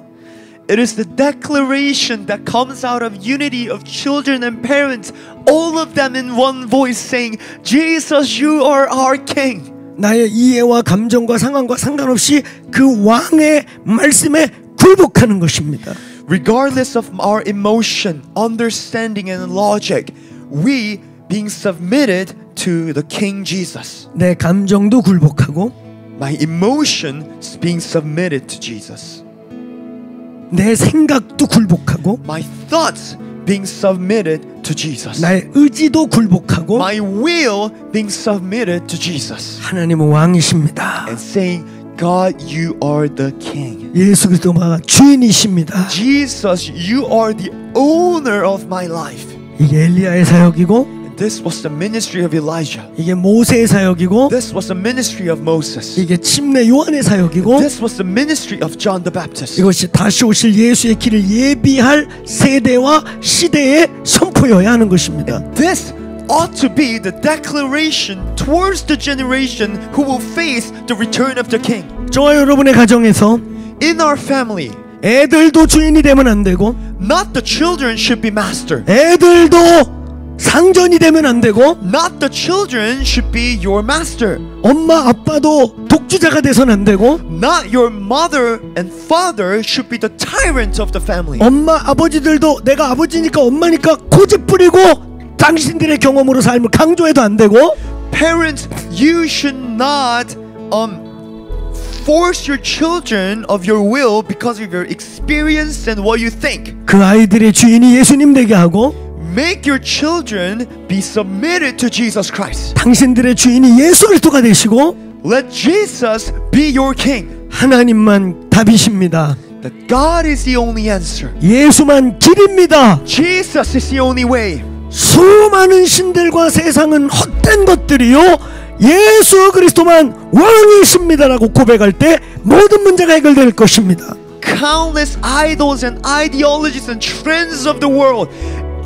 It is the declaration that comes out of unity of children and parents, all of them in one voice saying, Jesus, you are our King. 나의 이해와 감정과 상황과 상관없이 그 왕의 말씀에 굴복하는 것입니다. Regardless of our emotion, understanding, and logic, we being submitted to the King Jesus. 내 감정도 굴복하고 My emotion is being submitted to Jesus. 내 생각도 굴복하고 My thoughts being submitted to Jesus. 나의 의지도 굴복하고 My will being submitted to Jesus. 하나님은 왕이십니다. And saying, God, you are the King. 예수 그리스도가 주인이십니다. Jesus, you are the owner of my life. 이게 엘리야의 사역이고 This was the ministry of Elijah. 이게 모세의 사역이고 This was the ministry of Moses. 이게 침례 요한의 사역이고 This was the ministry of John the Baptist. 이것이 다시 오실 예수의 길을 예비할 세대와 시대의 선포여야 하는 것입니다. This ought to be the declaration towards the generation who will face the return of the king. 저와 여러분의 가정에서 In our family, 애들도 주인이 되면 안 되고 not the children should be master. 애들도 상전이 되면 안 되고 Not the children should be your master. 엄마 아빠도 독주자가 돼서는 안 되고 Not your mother and father should be the tyrant of the family. 엄마 아버지들도 내가 아버지니까 엄마니까 고집 부리고 당신들의 경험으로 삶을 강조해도 안 되고 Parents, you should not force your children of your will because of your experience and what you think. 그 아이들의 주인이 예수님 되게 하고 Make your children be submitted to Jesus Christ. 당신들의 주인이 예수 그리스도가 되시고 Let Jesus be your king. 하나님만 답이십니다. That God is the only answer. 예수만 길입니다. Jesus is the only way. 수많은 신들과 세상은 헛된 것들이요 예수 그리스도만 왕이십니다라고 고백할 때 모든 문제가 해결될 것입니다. Countless idols and ideologies and trends of the world,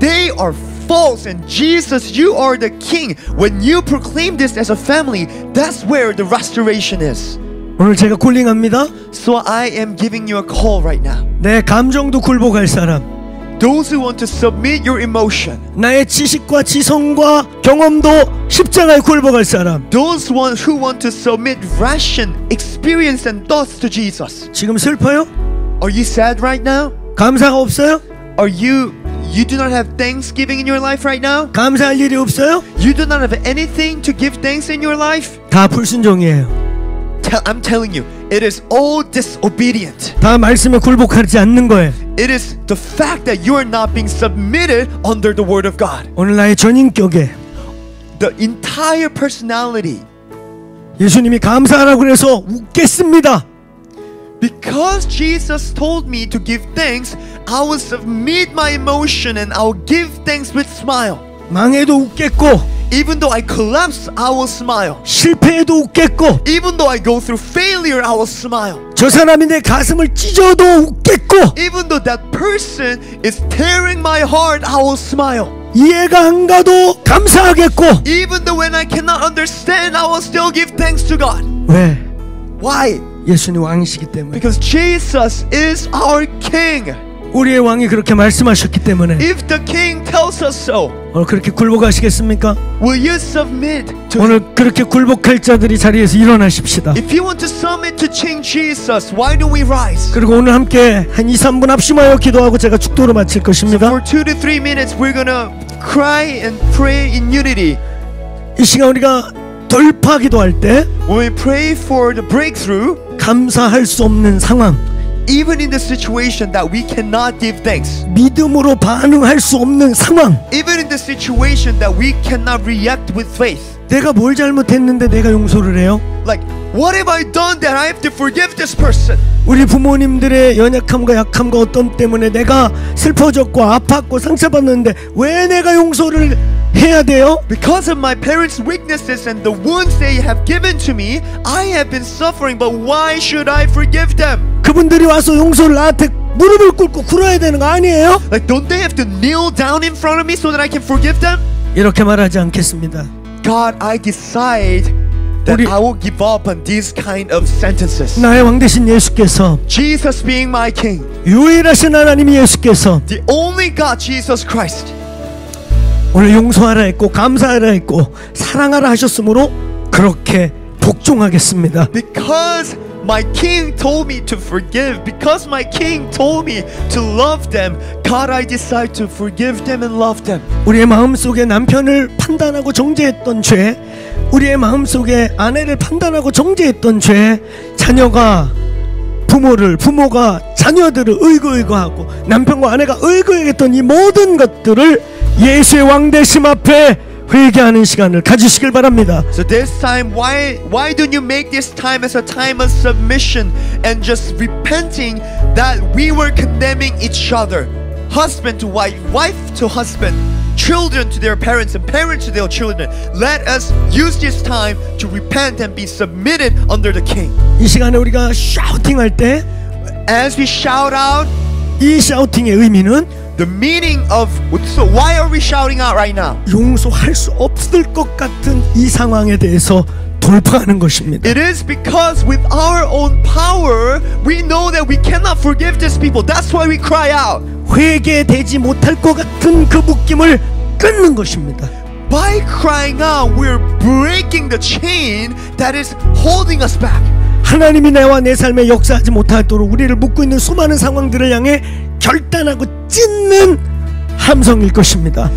they are false, and Jesus, you are the king. When you proclaim this as a family, that's where the restoration is. 오늘 제가 콜링합니다. So I am giving you a call right now. 내 감정도 굴복할 사람, Those who want to submit your emotion, 나의 지식과 지성과 경험도 십자가에 굴복할 사람, those who want to submit ration, experience and thoughts to Jesus. 지금 슬퍼요? Are you sad right now? 감사가 없어요? You do not have thanksgiving in your life right now? 감사할 일이 없어요? You do not have anything to give thanks in your life? 다 불순종이에요. I'm telling you, it is all disobedient. 다 말씀에 굴복하지 않는 거예요. It is the fact that you are not being submitted under the word of God. 오늘 나의 전인격에 The entire personality, 예수님이 감사하라고 그래서 웃겠습니다. because Jesus told me to give thanks, I will submit my emotion and I will give thanks with smile. 망해도 웃겠고 Even though I collapse, I will smile. 실패해도 웃겠고 Even though I go through failure, I will smile. 저 사람이 내 가슴을 찢어도 웃겠고 Even though that person is tearing my heart, I will smile. 이해가 안 가도 감사하겠고. Even though when I cannot understand, I will still give thanks to God. 왜? Why? 예수님 왕이시기 때문에. Because Jesus is our King. 우리의 왕이 그렇게 말씀하셨기 때문에. If the King tells us so, 오늘 그렇게 굴복하시겠습니까? will you submit to Him? 오늘 그렇게 굴복할 자들이 자리에서 일어나십시다. If you want to submit to King Jesus, why don't we rise? 그리고 오늘 함께 한 2-3분 합심하여 기도하고 제가 축도로 마칠 것입니다. For 2 to 3 minutes, we're gonna cry and pray in unity. 이 시간 우리가 돌파 기도할 때 When we pray for the breakthrough, 감사할 수 없는 상황, even in the situation that we cannot give thanks, 믿음으로 반응할 수 없는 상황, even in the situation that we cannot react with faith. 내가 뭘 잘못했는데 내가 용서를 해요? Like, what have I done that I have to forgive this person? 우리 부모님들의 연약함과 약함과 어떤 때문에 내가 슬퍼졌고 아팠고 상처받는데 왜 내가 용서를 해야 돼요? Because of my parents' weaknesses and the wounds they have given to me, I have been suffering, but why should I forgive them? 그분들이 와서 용서를 나한테 무릎을 꿇고 굴어야 되는 거 아니에요? Like, don't they have to kneel down in front of me so that I can forgive them? 이렇게 말하지 않겠습니다. God, I decide that 우리- I will give up on these kind of sentences. 나의 왕 되신 예수께서, Jesus being my King, 유일하신 하나님 예수께서 the only God, Jesus Christ, 오늘 용서하라 했고 감사하라 했고 사랑하라 하셨으므로 그렇게 복종하겠습니다. because my King told me to forgive, because my King told me to love them, God, I decide to forgive them and love them. 우리의 마음속에 남편을 판단하고 정죄했던 죄, 우리의 마음속에 아내를 판단하고 정죄했던 죄, 자녀가 부모가 자녀들을 의거하고 남편과 아내가 의거했던 이 모든 것들을 예수의 왕대심 앞에 회개하는 시간을 가지시길 바랍니다. So this time, why don't you make this time as a time of submission and just repenting that we were condemning each other, husband to wife, wife to husband, children to their parents and parents to their children. Let us use this time to repent and be submitted under the king. 이 시간에 우리가 샤우팅할 때 As we shout out, 이 샤우팅의 의미는 the meaning of, so why are we shouting out right now? 용서할 수 없을 것 같은 이 상황에 대해서 돌파하는 것입니다. It is because with our own power, we know that we cannot forgive these people. That's why we cry out. 회개되지 못할 것 같은 그 묶임을 끊는 것입니다. By crying out, we're breaking the chain that is holding us back. 하나님이 나와 내 삶에 역사하지 못하도록 우리를 묶고 있는 수많은 상황들을 향해 결단하고 찢는 함성일 것입니다.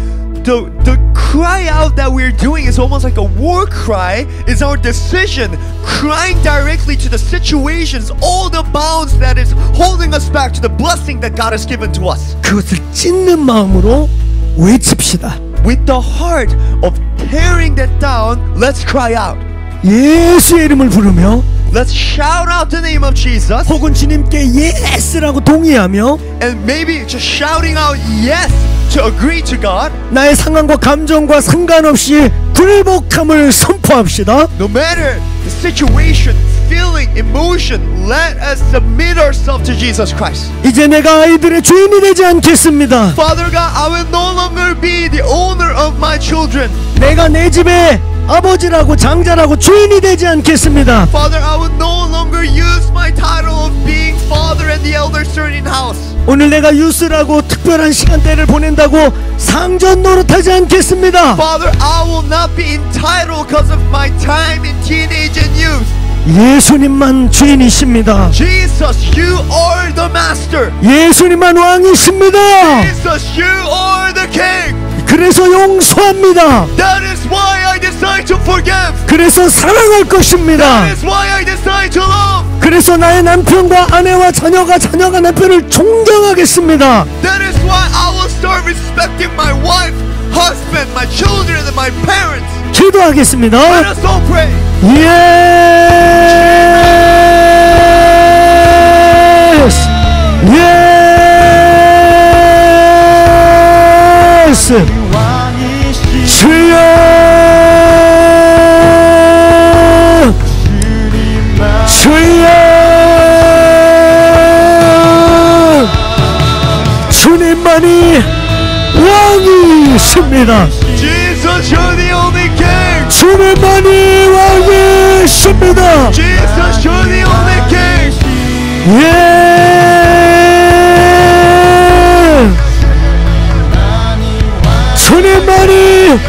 The cry out that we're doing is almost like a war cry. It's our decision, crying directly to the situations, all the bounds that is holding us back to the blessing that God has given to us. 그것을 찢는 마음으로 외칩시다. With the heart of tearing that down, let's cry out. 예수의 이름을 부르며 Let's shout out the name of Jesus. 혹은 주님께 예스라고 동의하며 And maybe just shouting out yes to agree to God. 나의 상황과 감정과 상관없이 불복함을 선포합시다. No matter the situation, feeling, emotion, let us submit ourselves to Jesus Christ. 이제 내가 아이들의 주인이 되지 않겠습니다. Father God, I will no longer be the owner of my children. 내가 내 집에 아버지라고 장자라고 주인이 되지 않겠습니다. Father, I will no longer use my title of being father and the elder son in house. 오늘 내가 유스라고 특별한 시간대를 보낸다고 상전 노릇하지 않겠습니다. Father, I will not be entitled because of my time in teenage and youth. 예수님만 주인이십니다. Jesus, you are the master. 예수님만 왕이십니다. Jesus, you are the king. 그래서 용서합니다. That is why I decide to forgive. 그래서 사랑할 것입니다. That is why I decide to love. 그래서 나의 남편과 아내와 자녀가 남편을 존경하겠습니다. That is why I will start respecting my wife, husband, my children, and my parents. 기도하겠습니다. Let us all pray. 예스 예스 주여 주여 주님만이 왕이십니다. Jesus, you're the only king. 주님만이 왕이십니다. Jesus, you're the only king. 주님만이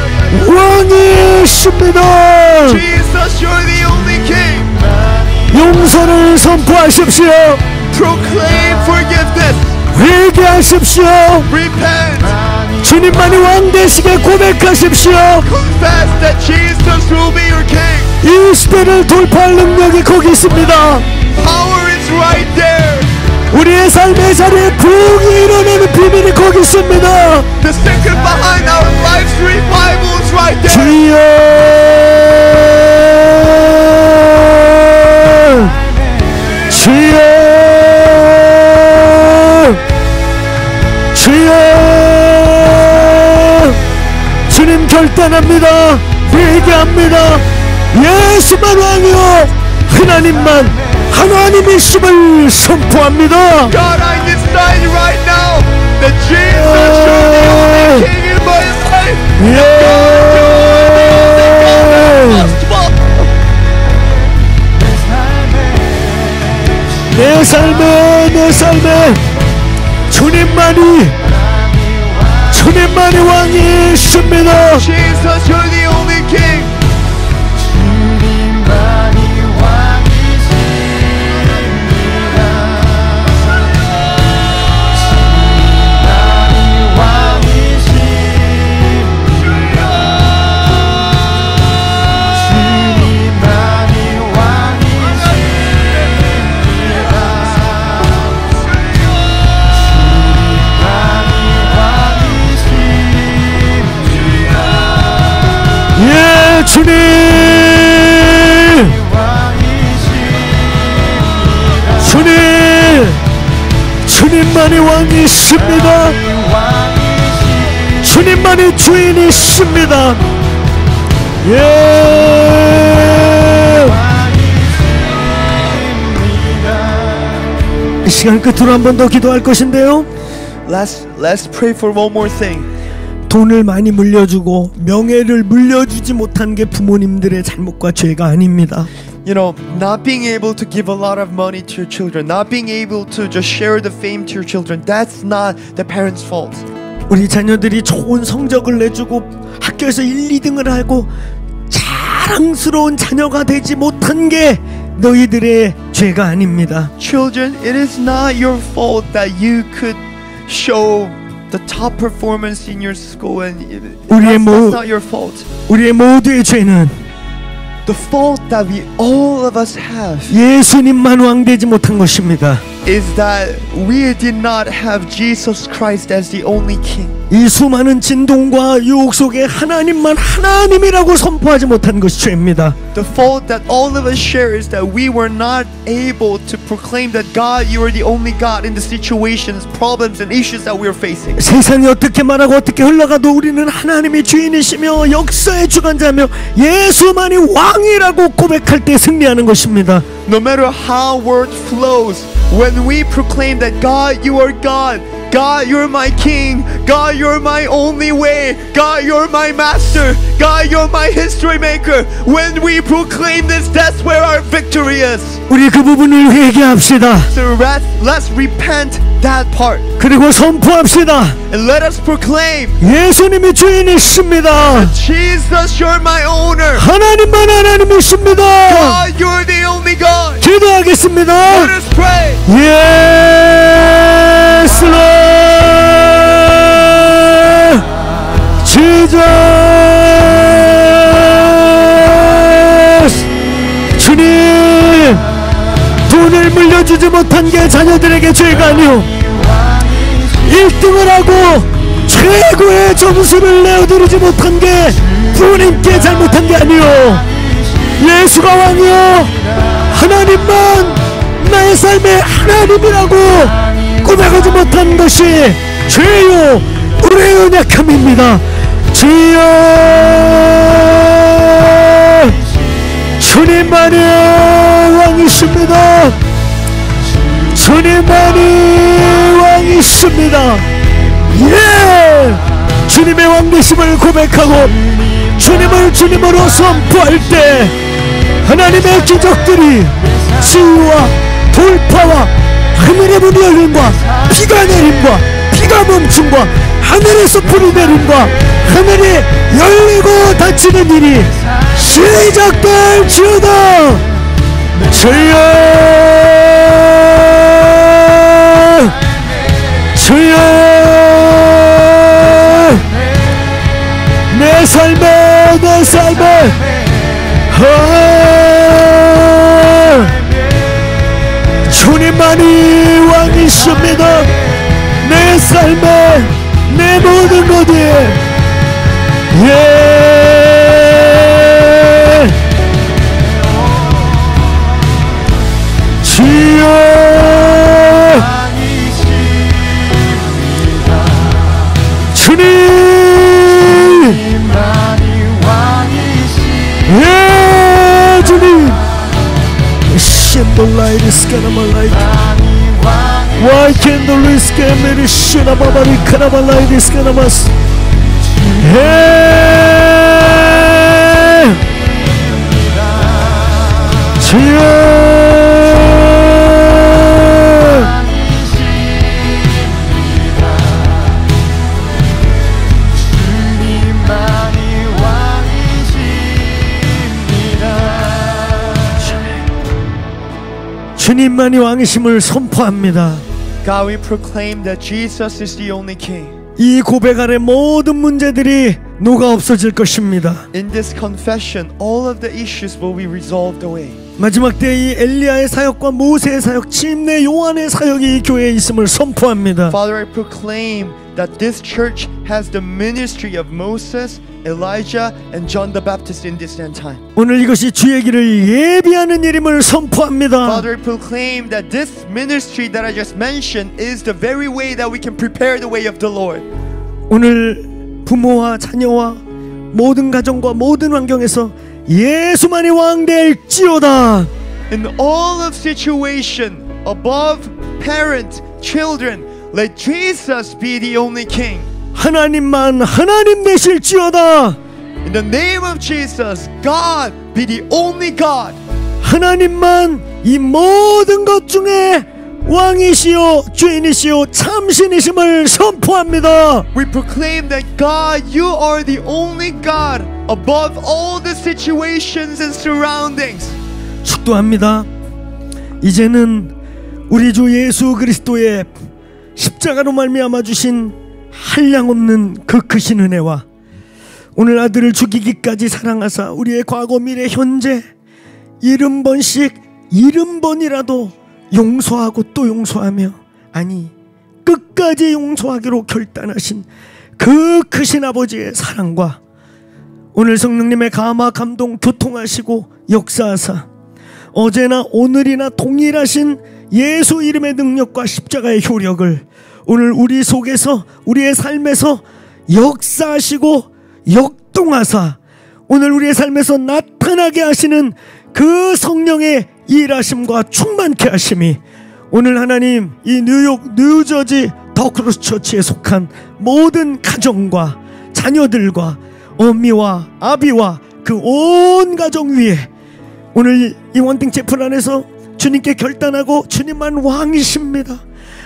왕이십니다. Jesus, you're the only king. 용서를 선포하십시오. Proclaim forgiveness. 회개하십시오. Repent. 주님만이 왕 되시게 고백하십시오. Confess that Jesus will be your king. 이 시대를 돌파할 능력이 거기 있습니다. Power is right there. 우리의 삶의 자리에 부흥이 일어나는 비밀이 거기 있습니다. The secret behind our life's revival is right there. 주여 주여 주여 주님 결단합니다. 회개합니다. 예수만 왕이요 하나님만 하나님이심을 선포합니다. God, I decide right now that Jesus should be the only king in my life. 내 삶에 주님만이 왕이십니다. Jesus, you're the only king. 주님 주님만이 왕이십니다. 주님만이 주님만이 주인이십니다. 이 시간 끝으로 한 번 더 기도할 것인데요. Let's pray for one more thing. 돈을 많이 물려주고 명예를 물려주지 못한 게 부모님들의 잘못과 죄가 아닙니다. You know, not being able to give a lot of money to your children, not being able to just share the fame to your children, that's not the parents' fault. 우리 자녀들이 좋은 성적을 내주고 학교에서 1, 2등을 하고 자랑스러운 자녀가 되지 못한 게 너희들의 죄가 아닙니다. Children, it is not your fault that you could show the top performance in your school, and that's not your fault. 우리의 모두의 죄는 The fault that we all of us have 예수님만 왕되지 못한 것입니다. is that we did not have Jesus Christ as the only King. 이 수많은 진동과 유혹 속에 하나님만 하나님이라고 선포하지 못한 것이 죄입니다. The fault that all of us share is that we were not able to proclaim that God, you are the only God in the situations, problems, and issues that we are facing. 세상이 어떻게 말하고 어떻게 흘러가도 우리는 하나님이 주인이시며 역사의 주관자며 예수만이 왕이라고 고백할 때 승리하는 것입니다. No matter how word flows, when we proclaim that God, you are God, God, you're my King, God, you're my only way, God, you're my master, God, you're my history maker. When we proclaim this, that's where our victory is. 우리 그 부분을 회개합시다. So let's repent that part. 그리고 선포합시다. And let us proclaim, 예수님이 주인이십니다. Jesus, you're my owner. 하나님만 하나님이십니다. God, you're the only God. 기도하겠습니다. Let us pray. Yes, Lord. Jesus. 주님, 돈을 물려주지 못한 게 자녀들에게 죄가 아니오 1등을 하고 최고의 점수를 내어드리지 못한 게 부모님께 잘못한 게 아니오 예수가 왕이요 하나님만 나의 삶의 하나님이라고 고백하지 못한 것이 죄요 우리의 연약함입니다. 주여 주님만이 왕이십니다. 주님만이 왕이십니다. 예! 주님의 왕되심을 고백하고 주님을 주님으로 선포할 때 하나님의 기적들이 치유와 돌파와 하늘의 문이 열림과 비가 내림과 비가 멈춤과 하늘에서 불이 내림과 하늘이 열리고 닫히는 일이 시작될지어다. 주여 주여 내 삶에 주님만이 왕이십니다. 내 삶에 내 모든 것에 주여 주님 주님 Shine the light is gonna my light Why can't the risk and the shine of my light my light is gonna mas 주여 주님만이 왕이심을 선포합니다. God, we proclaim that Jesus is the only King. 이 고백 아래 모든 문제들이 녹아 없어질 것입니다. In this confession, all of the issues will be resolved away. 마지막 때 이 엘리야의 사역과 모세의 사역, 침례 요한의 사역이 이 교회에 있음을 선포합니다. Father, I proclaim that this church has the ministry of Moses, Elijah, and John the Baptist in this end time. 오늘 이것이 주의 길을 예비하는 일임을 선포합니다. Father, I proclaim that this ministry that I just mentioned is the very way that we can prepare the way of the Lord. 오늘 부모와 자녀와 모든 가정과 모든 환경에서 예수만이 왕될지어다. In all of situation, above parent, children, let Jesus be the only king. 하나님만 하나님 되실지어다. In the name of Jesus, God be the only God. 하나님만 이 모든 것 중에 왕이시요 주인이시요 참신이심을 선포합니다. We proclaim that God, you are the only God above all the situations and surroundings. 축도합니다. 이제는 우리 주 예수 그리스도의 십자가로 말미암아 주신 한량없는 그 크신 은혜와 오늘 아들을 죽이기까지 사랑하사 우리의 과거 미래 현재 70번씩 70번이라도 용서하고 또 용서하며, 아니 끝까지 용서하기로 결단하신 그 크신 아버지의 사랑과 오늘 성령님의 감화 감동 교통하시고 역사하사 어제나 오늘이나 동일하신 예수 이름의 능력과 십자가의 효력을 오늘 우리 속에서 우리의 삶에서 역사하시고 역동하사 오늘 우리의 삶에서 나타나게 하시는 그 성령의 일하심과 충만케 하심이 오늘 하나님 이 뉴저지 더크로스 처치에 속한 모든 가정과 자녀들과 어미와 아비와 그 온 가정 위에 오늘 이 원팅 채플 안에서 주님께 결단하고 주님만 왕이십니다,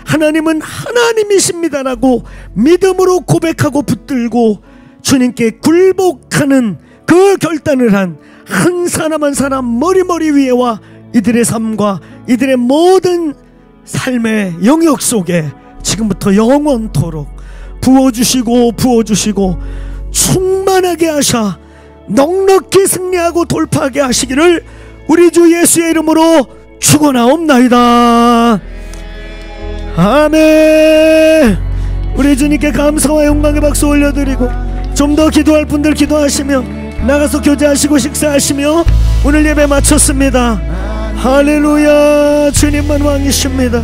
하나님은 하나님이십니다라고 믿음으로 고백하고 붙들고 주님께 굴복하는 그 결단을 한 한 사람 한 사람 머리 위에와 이들의 삶과 이들의 모든 삶의 영역 속에 지금부터 영원토록 부어주시고 충만하게 하셔 넉넉히 승리하고 돌파하게 하시기를 우리 주 예수의 이름으로 축원하옵나이다. 아멘. 우리 주님께 감사와 영광의 박수 올려드리고 좀 더 기도할 분들 기도하시며 나가서 교제하시고 식사하시며 오늘 예배 마쳤습니다. 할렐루야. 주님만 왕이십니다.